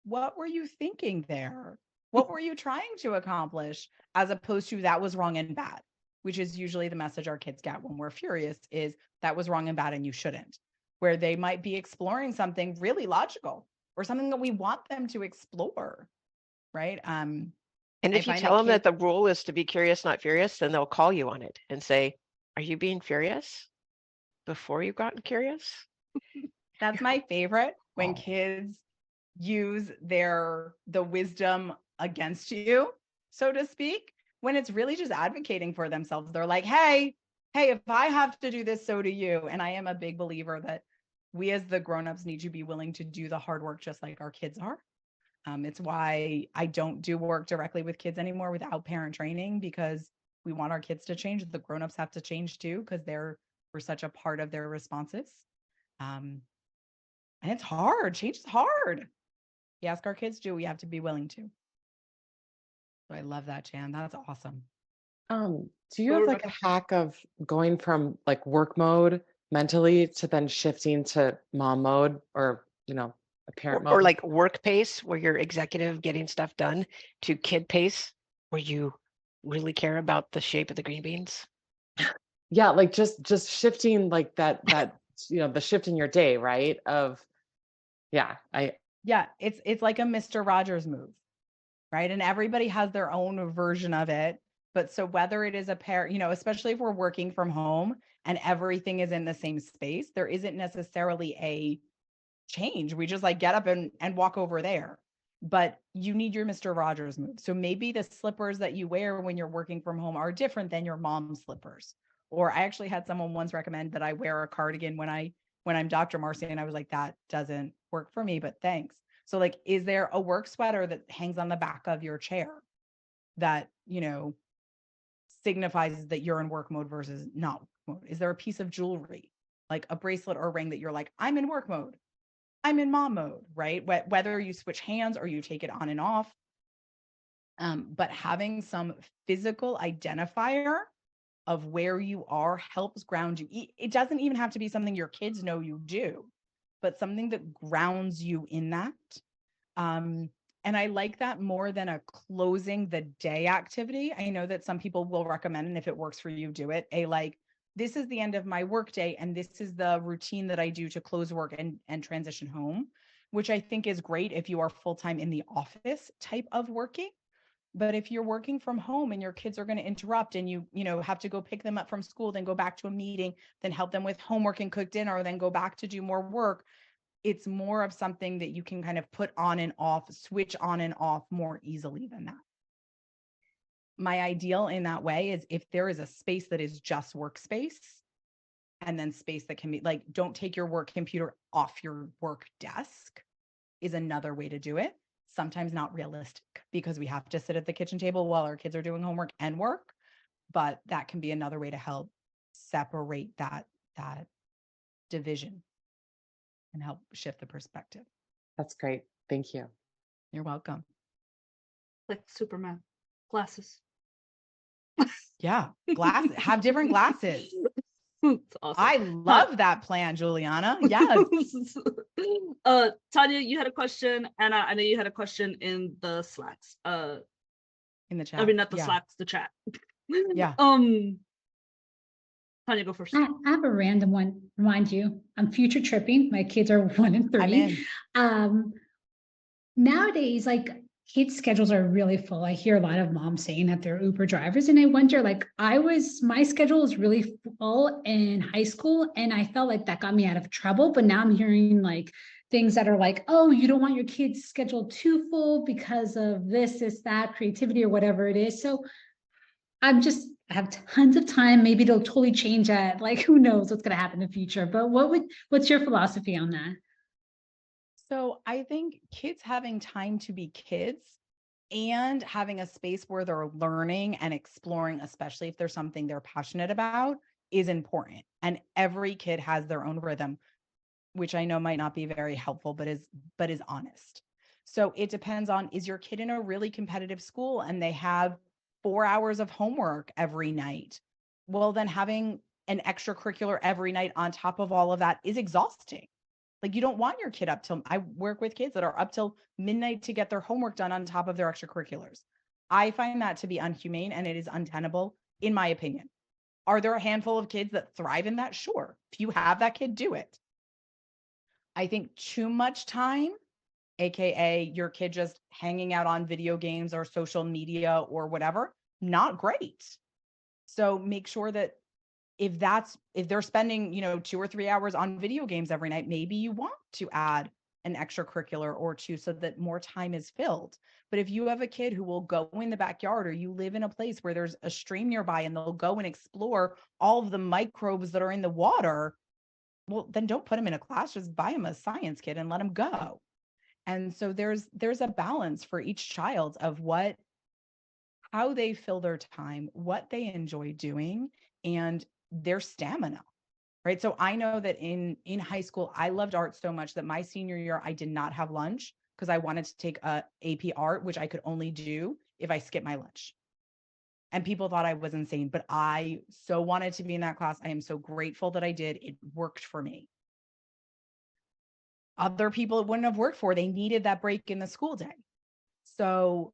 Speaker 2: what were you thinking there? What were you trying to accomplish? As opposed to that was wrong and bad, which is usually the message our kids get when we're furious, is that was wrong and bad and you shouldn't, where they might be exploring something really logical or something that we want them to explore. Right.
Speaker 3: And if you tell them that the rule is to be curious, not furious, then they'll call you on it and say, are you being furious? before you've gotten curious?
Speaker 2: That's my favorite, when kids use the wisdom against you, so to speak, when it's really just advocating for themselves. They're like, hey, if I have to do this, so do you. And I am a big believer that we as the grownups need to be willing to do the hard work just like our kids are. It's why I don't do work directly with kids anymore without parent training, because we want our kids to change. The grownups have to change too, because we're such a part of their responses. And it's hard. Change is hard. We ask our kids to, we have to be willing to. So I love that, Jan. That's awesome.
Speaker 4: Do you have like a hack of going from like work mode mentally to then shifting to mom mode, or, a parent mode?
Speaker 3: Or like work pace, where you're executive getting stuff done, to kid pace, where you really care about the shape of the green beans?
Speaker 4: Yeah, like just shifting like that, the shift in your day, right?
Speaker 2: It's like a Mr. Rogers move, right? And everybody has their own version of it. But so whether it is a pair, especially if we're working from home and everything is in the same space, there isn't necessarily a change. We just like get up and walk over there. But you need your Mr. Rogers move. So maybe the slippers that you wear when you're working from home are different than your mom's slippers. Or I actually had someone once recommend that I wear a cardigan when I'm Dr. Marcie, and I was like, that doesn't work for me, but thanks. So like, is there a work sweater that hangs on the back of your chair that, signifies that you're in work mode versus not work mode? Is there a piece of jewelry, like a bracelet or a ring, that you're like, I'm in work mode, I'm in mom mode, right? Whether you switch hands or you take it on and off. But having some physical identifier of where you are helps ground you. It doesn't even have to be something your kids know you do, but something that grounds you in that. And I like that more than a closing the day activity. I know that some people will recommend, and if it works for you, do it. This is the end of my work day, and this is the routine that I do to close work and transition home, which I think is great if you are full-time in the office type of working. But if you're working from home and your kids are going to interrupt, and you have to go pick them up from school, then go back to a meeting, then help them with homework and cook dinner, then go back to do more work, it's more of something that you can kind of put on and off, switch on and off more easily than that. My ideal in that way is if there is a space that is just workspace, and then space that can be like, don't take your work computer off your work desk, is another way to do it. Sometimes not realistic, because we have to sit at the kitchen table while our kids are doing homework and work, but that can be another way to help separate that division and help shift the perspective.
Speaker 4: That's great. Thank you.
Speaker 2: You're welcome.
Speaker 1: Like Superman, glasses.
Speaker 2: Yeah, glasses. Have different glasses.
Speaker 1: That's awesome.
Speaker 2: I love that plan, Juliana. Yes.
Speaker 1: Tanya, you had a question, and I know you had a question in the Slacks.
Speaker 2: In the chat.
Speaker 1: I mean, not the Slacks, the chat.
Speaker 2: Yeah.
Speaker 1: Tanya, go first.
Speaker 5: I have a random one. Remind you, I'm future tripping. My kids are 1 and 3. Nowadays, like, kids' schedules are really full. I hear a lot of moms saying that they're Uber drivers, and I wonder, like, my schedule was really full in high school, and I felt like that got me out of trouble. But now I'm hearing like things that are like, oh, you don't want your kids' schedule too full because of this, that, creativity, or whatever it is. So I have tons of time. Maybe it'll totally change that. Like, who knows what's going to happen in the future? But what's your philosophy on that?
Speaker 2: So I think kids having time to be kids and having a space where they're learning and exploring, especially if there's something they're passionate about, is important. And every kid has their own rhythm, which I know might not be very helpful, but is honest. So it depends on, is your kid in a really competitive school and they have 4 hours of homework every night? Well, then having an extracurricular every night on top of all of that is exhausting. Like, you don't want your kid up till, I work with kids that are up till midnight to get their homework done on top of their extracurriculars. I find that to be unhumane, and it is untenable, in my opinion. Are there a handful of kids that thrive in that? Sure. If you have that kid, do it. I think too much time, AKA your kid just hanging out on video games or social media or whatever, not great. So make sure that if they're spending, 2 or 3 hours on video games every night, maybe you want to add an extracurricular or two so that more time is filled. But if you have a kid who will go in the backyard, or you live in a place where there's a stream nearby and they'll go and explore all of the microbes that are in the water, well, then don't put them in a class, just buy them a science kit and let them go. And so there's a balance for each child of how they fill their time, what they enjoy doing, and their stamina, right? So I know that in high school, I loved art so much that my senior year, I did not have lunch because I wanted to take a AP art, which I could only do if I skipped my lunch. And people thought I was insane, but I so wanted to be in that class. I am so grateful that I did. It worked for me. Other people it wouldn't have worked for. They needed that break in the school day. So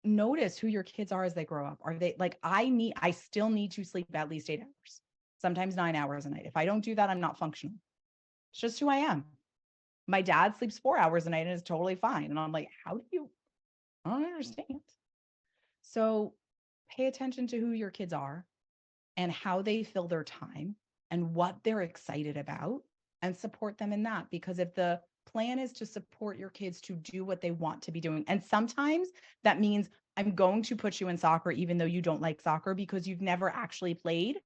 Speaker 2: notice who your kids are as they grow up. Are they like, I still need to sleep at least 8 hours, sometimes 9 hours a night. If I don't do that, I'm not functional. It's just who I am. My dad sleeps 4 hours a night and is totally fine. And I'm like, I don't understand. So pay attention to who your kids are and how they fill their time and what they're excited about, and support them in that. Because if the plan is to support your kids to do what they want to be doing, and sometimes that means I'm going to put you in soccer even though you don't like soccer because you've never actually played,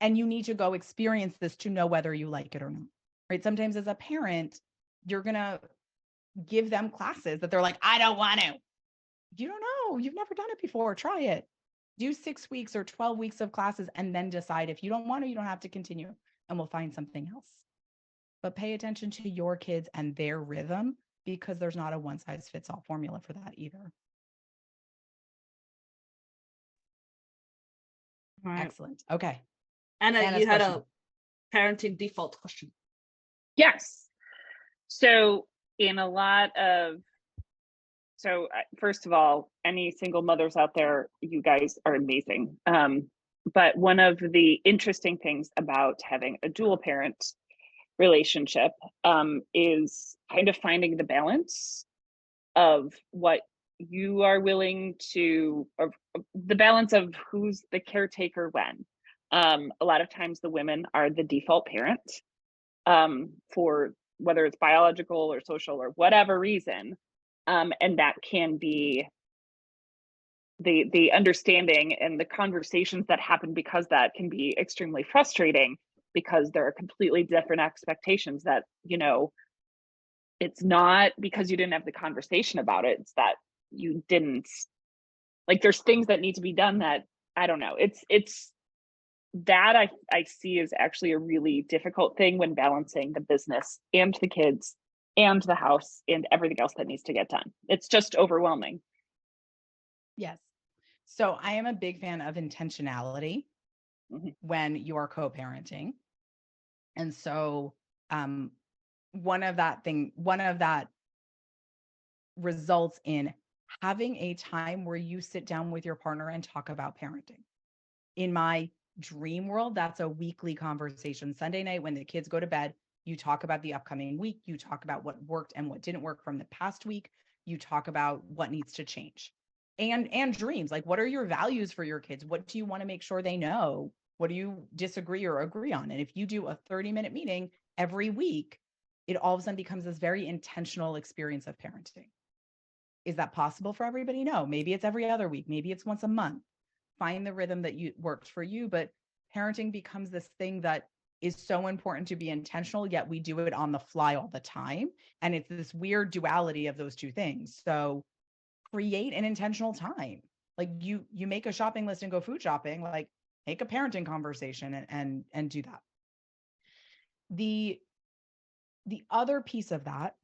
Speaker 2: and you need to go experience this to know whether you like it or not, right? Sometimes as a parent, you're going to give them classes that they're like, I don't want to. You don't know. You've never done it before. Try it. Do 6 weeks or 12 weeks of classes and then decide. If you don't want to, you don't have to continue, and we'll find something else. But pay attention to your kids and their rhythm, because there's not a one size fits all formula for that either.
Speaker 1: All right.
Speaker 2: Excellent. Okay.
Speaker 1: Anna, you had a parenting default question.
Speaker 6: Yes. So first of all, any single mothers out there, you guys are amazing. But one of the interesting things about having a dual parent relationship is kind of finding the balance of what you are willing to, or the balance of who's the caretaker when. A lot of times the women are the default parent for whether it's biological or social or whatever reason. And that can be the understanding and the conversations that happen, because that can be extremely frustrating, because there are completely different expectations that, it's not because you didn't have the conversation about it. It's that you didn't, like, there's things that need to be done that, I don't know. It's that I see is actually a really difficult thing when balancing the business and the kids and the house and everything else that needs to get done. It's just overwhelming.
Speaker 2: Yes. So I am a big fan of intentionality when you are co-parenting. And so one of that results in having a time where you sit down with your partner and talk about parenting. In my dream world, that's a weekly conversation. Sunday night when the kids go to bed, you talk about the upcoming week, you talk about what worked and what didn't work from the past week, you talk about what needs to change. And dreams, like, what are your values for your kids? What do you want to make sure they know? What do you disagree or agree on? And if you do a 30-minute meeting every week, it all of a sudden becomes this very intentional experience of parenting. Is that possible for everybody? No. Maybe it's every other week. Maybe it's once a month. Find the rhythm that works for you. But parenting becomes this thing that is so important to be intentional, yet we do it on the fly all the time. And it's this weird duality of those two things. So create an intentional time. Like you make a shopping list and go food shopping, like make a parenting conversation and do that. The other piece of that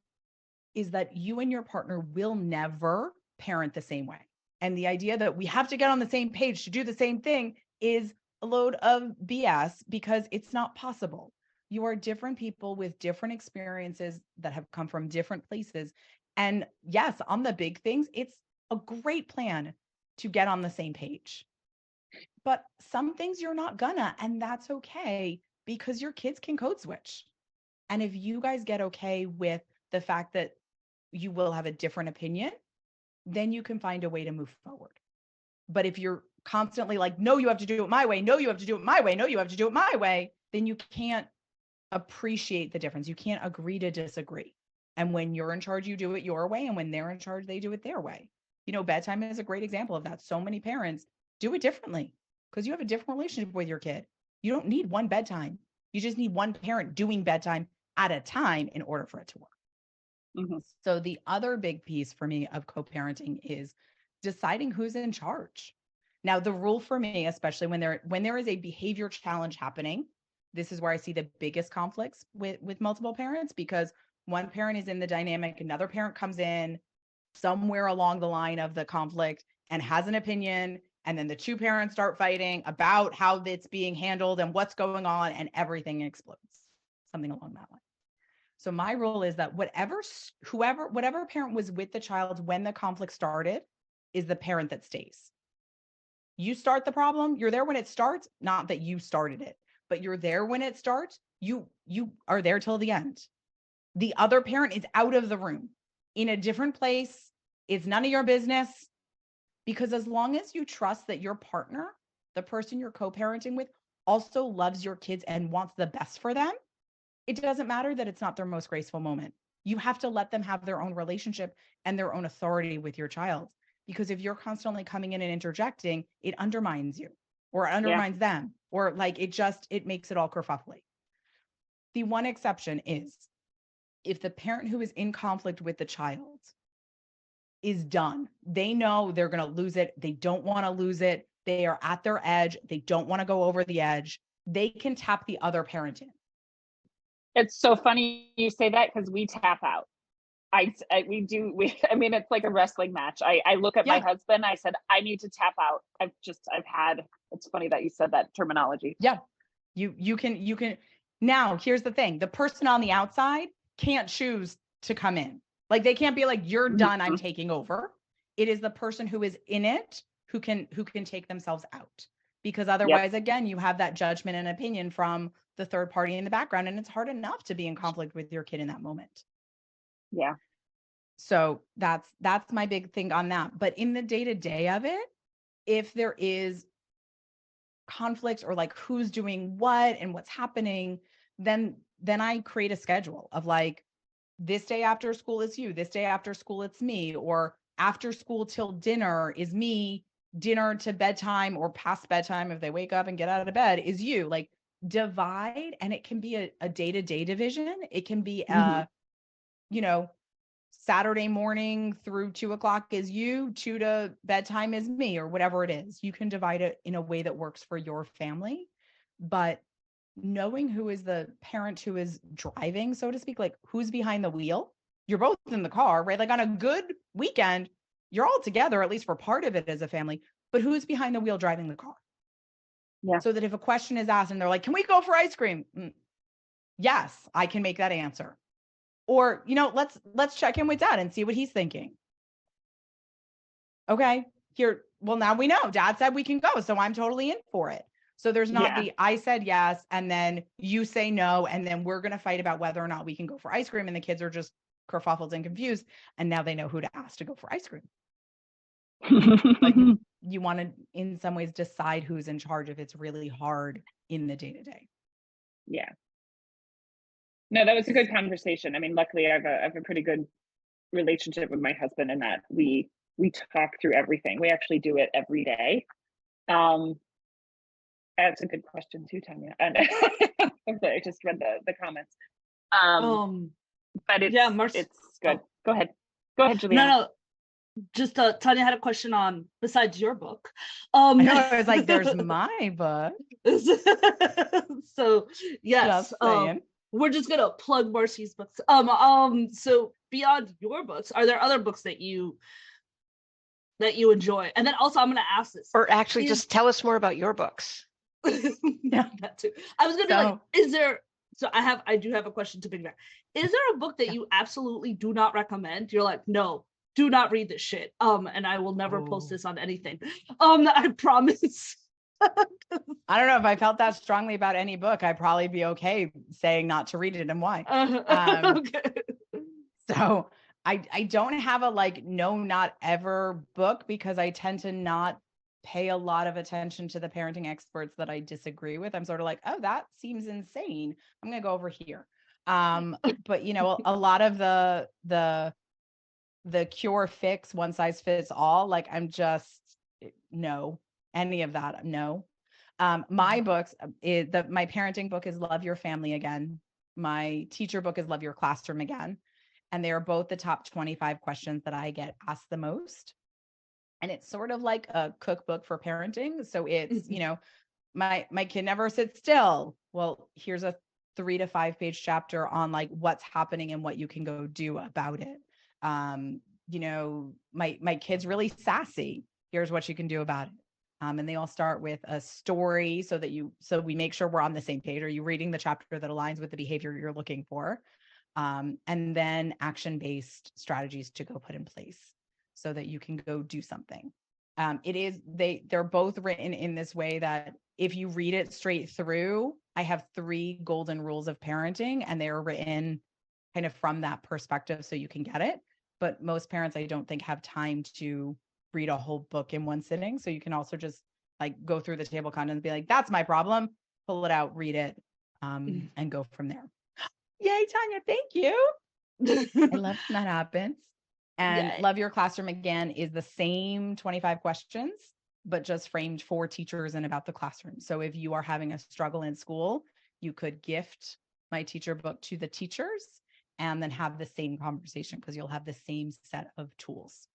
Speaker 2: is that you and your partner will never parent the same way. And the idea that we have to get on the same page to do the same thing is a load of BS, because it's not possible. You are different people with different experiences that have come from different places. And yes, on the big things, it's a great plan to get on the same page. But some things you're not gonna, and that's okay, because your kids can code switch. And if you guys get okay with the fact that you will have a different opinion, then you can find a way to move forward. But if you're constantly like, no, you have to do it my way. No, you have to do it my way. No, you have to do it my way. Then you can't appreciate the difference. You can't agree to disagree. And when you're in charge, you do it your way. And when they're in charge, they do it their way. You know, bedtime is a great example of that. So many parents do it differently because you have a different relationship with your kid. You don't need one bedtime. You just need one parent doing bedtime at a time in order for it to work. Mm-hmm. So the other big piece for me of co-parenting is deciding who's in charge. Now, the rule for me, especially when there is a behavior challenge happening, this is where I see the biggest conflicts with multiple parents, because one parent is in the dynamic, another parent comes in somewhere along the line of the conflict and has an opinion, and then the two parents start fighting about how it's being handled and what's going on, and everything explodes, something along that line. So my rule is that whatever parent was with the child when the conflict started is the parent that stays. You start the problem, you're there when it starts, not that you started it, but you're there when it starts, you are there till the end. The other parent is out of the room in a different place. It's none of your business, because as long as you trust that your partner, the person you're co-parenting with, also loves your kids and wants the best for them, it doesn't matter that it's not their most graceful moment. You have to let them have their own relationship and their own authority with your child. Because if you're constantly coming in and interjecting, it undermines you or it undermines them, or like it makes it all kerfuffly. The one exception is if the parent who is in conflict with the child is done, they know they're going to lose it. They don't want to lose it. They are at their edge. They don't want to go over the edge. They can tap the other parent in.
Speaker 6: It's so funny you say that, because we tap out. I mean, it's like a wrestling match. I look at my husband, I said, I need to tap out. It's funny that you said that terminology.
Speaker 2: Yeah. You can. Now, here's the thing. The person on the outside can't choose to come in. Like, they can't be like, you're done, I'm taking over. It is the person who is in it who can take themselves out. Because otherwise, again, you have that judgment and opinion from the third party in the background, and it's hard enough to be in conflict with your kid in that moment.
Speaker 6: Yeah.
Speaker 2: So that's my big thing on that. But in the day-to-day of it, if there is conflict or like who's doing what and what's happening, then I create a schedule of like, this day after school is you, this day after school it's me, or after school till dinner is me, dinner to bedtime or past bedtime if they wake up and get out of bed is you. Like, divide, and it can be a day-to-day division. It can be Saturday morning through 2:00 is you, 2 to bedtime is me, or whatever it is. You can divide it in a way that works for your family, but knowing who is the parent who is driving, so to speak, like who's behind the wheel. You're both in the car, right? Like on a good weekend, you're all together, at least for part of it as a family, but who's behind the wheel driving the car? Yeah. So that if a question is asked and they're like, can we go for ice cream? Yes, I can make that answer. Or, let's check in with dad and see what he's thinking. Okay, here. Well, now we know dad said we can go, so I'm totally in for it. So there's not the I said yes, and then you say no, and then we're going to fight about whether or not we can go for ice cream. And the kids are just kerfuffled and confused. And now they know who to ask to go for ice cream. Like, you want to, in some ways, decide who's in charge if it's really hard in the day-to-day.
Speaker 6: Yeah. No, that was a good conversation. I mean, luckily I have a pretty good relationship with my husband in that we talk through everything. We actually do it every day. That's a good question too, Tanya. And I just read the comments. But Marcie, it's good. Go ahead, Juliana.
Speaker 1: No. Just Tanya had a question on besides your book.
Speaker 2: I know, I was like, there's my book.
Speaker 1: So yes, we're just gonna plug Marcie's books. So beyond your books, are there other books that you enjoy? And then also, I'm gonna ask this,
Speaker 3: or actually, just tell us more about your books.
Speaker 1: That too. I was gonna be like, is there? So I do have a question to piggyback. Is there a book that you absolutely do not recommend? You're like, no, do not read this shit. And I will never post this on anything. I promise.
Speaker 2: I don't know if I felt that strongly about any book. I'd probably be okay saying not to read it and why. Okay. So I don't have a no, not ever book, because I tend to not pay a lot of attention to the parenting experts that I disagree with. I'm sort of like, oh, that seems insane. I'm going to go over here. But you know, a lot of the cure fix, one size fits all, like I'm just, no, any of that. No. My books my parenting book is Love Your Family Again. My teacher book is Love Your Classroom Again. And they are both the top 25 questions that I get asked the most. And it's sort of like a cookbook for parenting. So it's, you know, my kid never sits still. Well, here's a 3 to 5 page chapter on like what's happening and what you can go do about it. You know, my kid's really sassy. Here's what you can do about it. And they all start with a story so we make sure we're on the same page. Are you reading the chapter that aligns with the behavior you're looking for? And then action-based strategies to go put in place so that you can go do something. They're both written in this way that if you read it straight through, I have 3 golden rules of parenting, and they're written kind of from that perspective so you can get it. But most parents, I don't think, have time to read a whole book in one sitting. So you can also just like go through the table of contents and be like, that's my problem, pull it out, read it, and go from there. Yay, Tanya, thank you. I love when that happens. And Yay. Love Your Classroom Again is the same 25 questions, but just framed for teachers and about the classroom. So if you are having a struggle in school, you could gift my teacher book to the teachers and then have the same conversation because you'll have the same set of tools.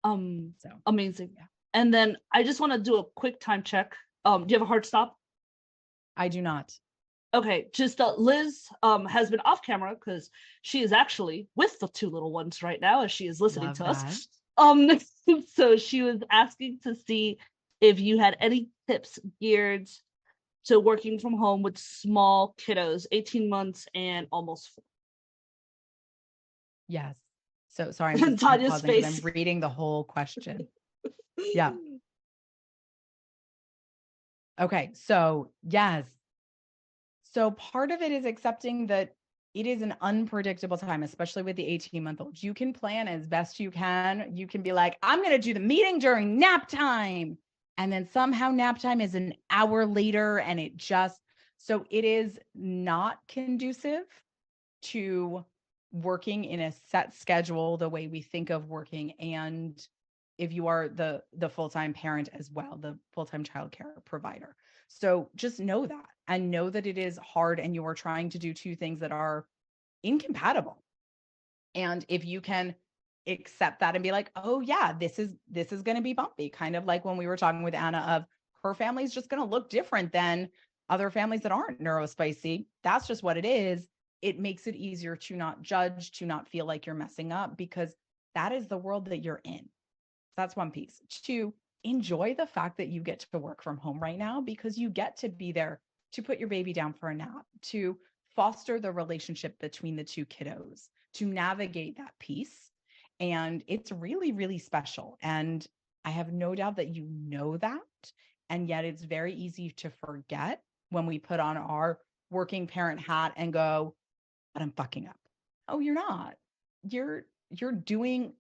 Speaker 1: So amazing. Yeah. And then I just want to do a quick time check. Do you have a hard stop?
Speaker 2: I do not.
Speaker 1: Okay, just Liz has been off camera because she is actually with the 2 little ones right now as she is listening Love to that. Us. So she was asking to see if you had any tips geared to working from home with small kiddos, 18 months and almost 4.
Speaker 2: Yes. So sorry, I'm Tanya's face. I'm reading the whole question. Yeah. Okay. So yes. So part of it is accepting that it is an unpredictable time, especially with the 18-month-old. You can plan as best you can. You can be like, I'm going to do the meeting during nap time. And then somehow nap time is an hour later. And so it is not conducive to working in a set schedule the way we think of working. And if you are the full-time parent as well, the full-time childcare provider. So just know that, and know that it is hard and you are trying to do 2 things that are incompatible. And if you can accept that and be like, oh yeah, this is going to be bumpy, kind of like when we were talking with Anna of her family is just going to look different than other families that aren't neurospicy. That's just what it is. It makes it easier to not judge, to not feel like you're messing up, because that is the world that you're in. That's one piece. 2, enjoy the fact that you get to work from home right now, because you get to be there to put your baby down for a nap, to foster the relationship between the 2 kiddos, to navigate that piece. And it's really, really special. And I have no doubt that you know that. And yet it's very easy to forget when we put on our working parent hat and go, but I'm fucking up. Oh, you're not. You're doing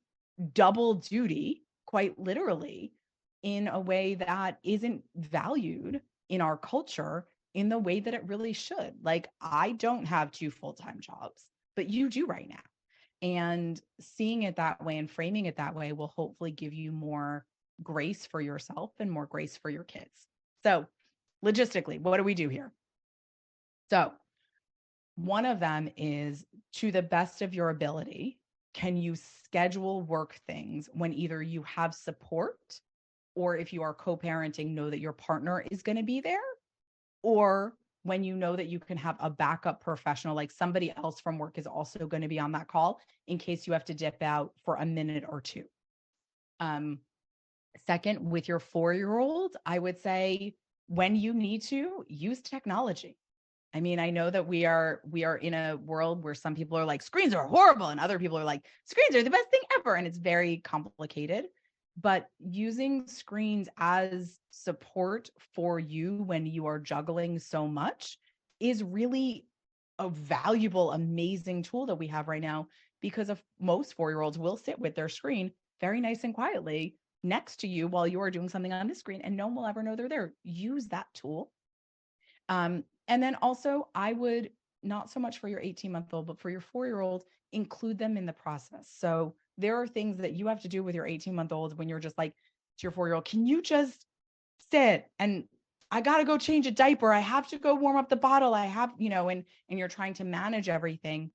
Speaker 2: double duty, quite literally, in a way that isn't valued in our culture in the way that it really should. Like, I don't have 2 full-time jobs, but you do right now. And seeing it that way and framing it that way will hopefully give you more grace for yourself and more grace for your kids. So logistically, what do we do here? So one of them is, to the best of your ability, can you schedule work things when either you have support, or if you are co-parenting, know that your partner is going to be there, or when you know that you can have a backup professional, like somebody else from work is also going to be on that call in case you have to dip out for a minute or 2. Second, with your 4-year-old, I would say when you need to, use technology. I mean, I know that we are in a world where some people are like, screens are horrible, and other people are like, screens are the best thing ever. And it's very complicated. But using screens as support for you when you are juggling so much is really a valuable, amazing tool that we have right now, because most 4-year-olds will sit with their screen very nice and quietly next to you while you are doing something on the screen, and no one will ever know they're there. Use that tool. And then also, I would, not so much for your 18-month-old, but for your 4-year-old, include them in the process. So there are things that you have to do with your 18-month-old when you're just like to your 4-year-old, can you just sit, and I got to go change a diaper. I have to go warm up the bottle. I have, and you're trying to manage everything.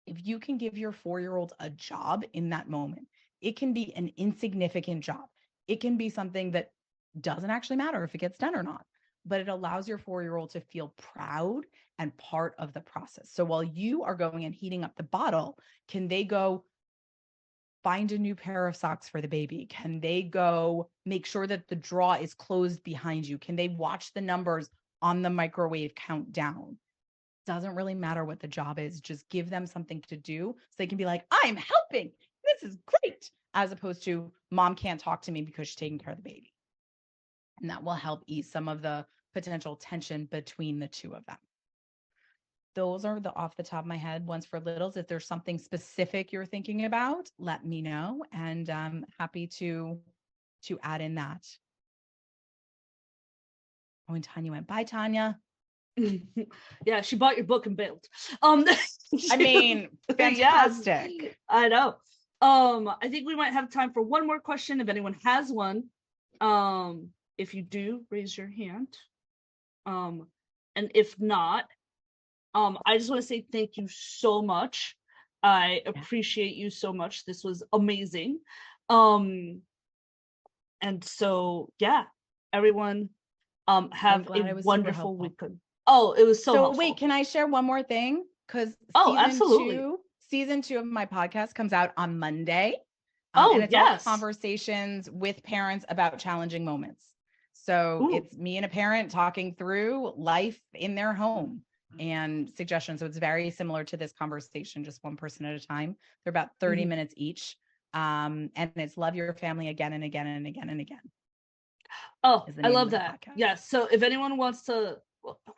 Speaker 2: If you can give your 4-year-old a job in that moment, it can be an insignificant job. It can be something that doesn't actually matter if it gets done or not, but it allows your 4-year-old to feel proud and part of the process. So while you are going and heating up the bottle, can they go find a new pair of socks for the baby? Can they go make sure that the drawer is closed behind you? Can they watch the numbers on the microwave countdown? Doesn't really matter what the job is. Just give them something to do so they can be like, I'm helping. This is great. As opposed to mom can't talk to me because she's taking care of the baby. And that will help ease some of the potential tension between the two of them. Those are the off the top of my head ones for littles. If there's something specific you're thinking about, let me know, and I'm happy to add in that. Oh, and Tanya went, bye, Tanya.
Speaker 1: Yeah, she bought your book and bailed.
Speaker 2: I mean, fantastic.
Speaker 1: Yes, I know. I think we might have time for one more question if anyone has one. If you do, raise your hand. And if not, I just want to say thank you so much. I appreciate you so much. This was amazing. And so yeah, everyone have a wonderful weekend. Oh, it was so helpful.
Speaker 2: Wait, can I share one more thing? Because
Speaker 1: absolutely.
Speaker 2: Season 2 of my podcast comes out on Monday.
Speaker 1: And
Speaker 2: it's all conversations with parents about challenging moments. So it's me and a parent talking through life in their home and suggestions. So it's very similar to this conversation, just one person at a time. They're about 30 minutes each. And it's love your family again and again and again and again.
Speaker 1: Oh, I love that. Yes. So if anyone wants to,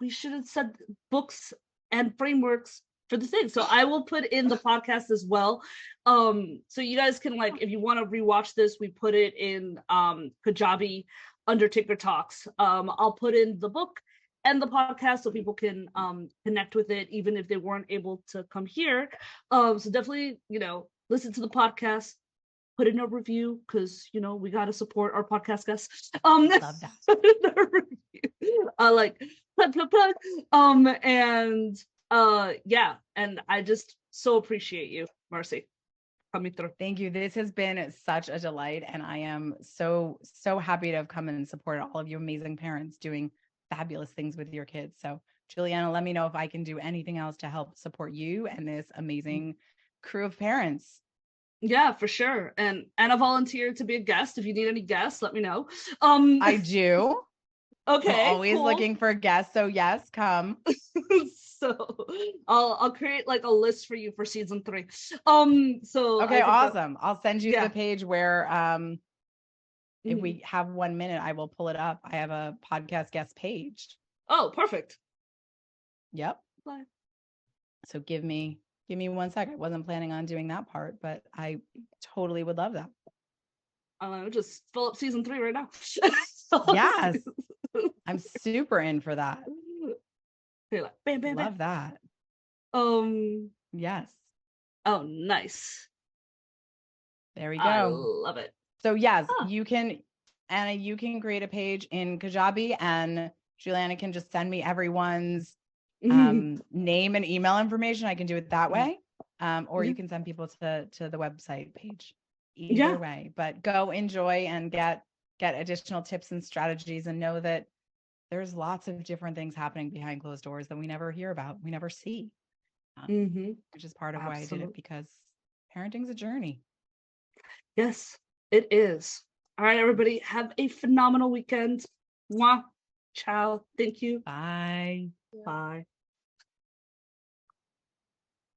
Speaker 1: we should have said books and frameworks for the thing. So I will put in the podcast as well. So you guys can, like, if you want to rewatch this, we put it in Kajabi Undertaker Talks. I'll put in the book and the podcast so people can connect with it, even if they weren't able to come here. So definitely, listen to the podcast, put in a review, because we got to support our podcast guests.
Speaker 2: Love that.
Speaker 1: Like plug. And yeah, and I just so appreciate you, Marcie, coming through.
Speaker 2: Thank you. This has been such a delight, and I am so happy to have come and support all of you amazing parents doing fabulous things with your kids. So Juliana, let me know if I can do anything else to help support you and this amazing crew of parents.
Speaker 1: Yeah, for sure. And a volunteer to be a guest. If you need any guests, let me know.
Speaker 2: I do.
Speaker 1: Okay.
Speaker 2: I'm always looking for guests. So yes, come.
Speaker 1: So I'll create like a list for you for season 3. So
Speaker 2: okay, awesome. I'll send you the page where if we have 1 minute, I will pull it up. I have a podcast guest page.
Speaker 1: Oh, perfect.
Speaker 2: Yep.
Speaker 1: Bye.
Speaker 2: So give me 1 second. I wasn't planning on doing that part, but I totally would love that.
Speaker 1: I'll just fill up season 3 right now.
Speaker 2: Yes. I'm super in for that.
Speaker 1: You're like, bam, bam,
Speaker 2: love that. Yes.
Speaker 1: Oh, nice.
Speaker 2: There we go.
Speaker 1: I love it.
Speaker 2: So yes, you can, Anna, you can create a page in Kajabi, and Juliana can just send me everyone's name and email information. I can do it that way. Or you can send people to the website page. Either way, but go enjoy and get additional tips and strategies, and know that there's lots of different things happening behind closed doors that we never hear about, we never see, which is part of why I did it, because parenting's a journey.
Speaker 1: Yes, it is. All right, everybody, have a phenomenal weekend. Mwah. Ciao. Thank you.
Speaker 2: Bye.
Speaker 1: Bye.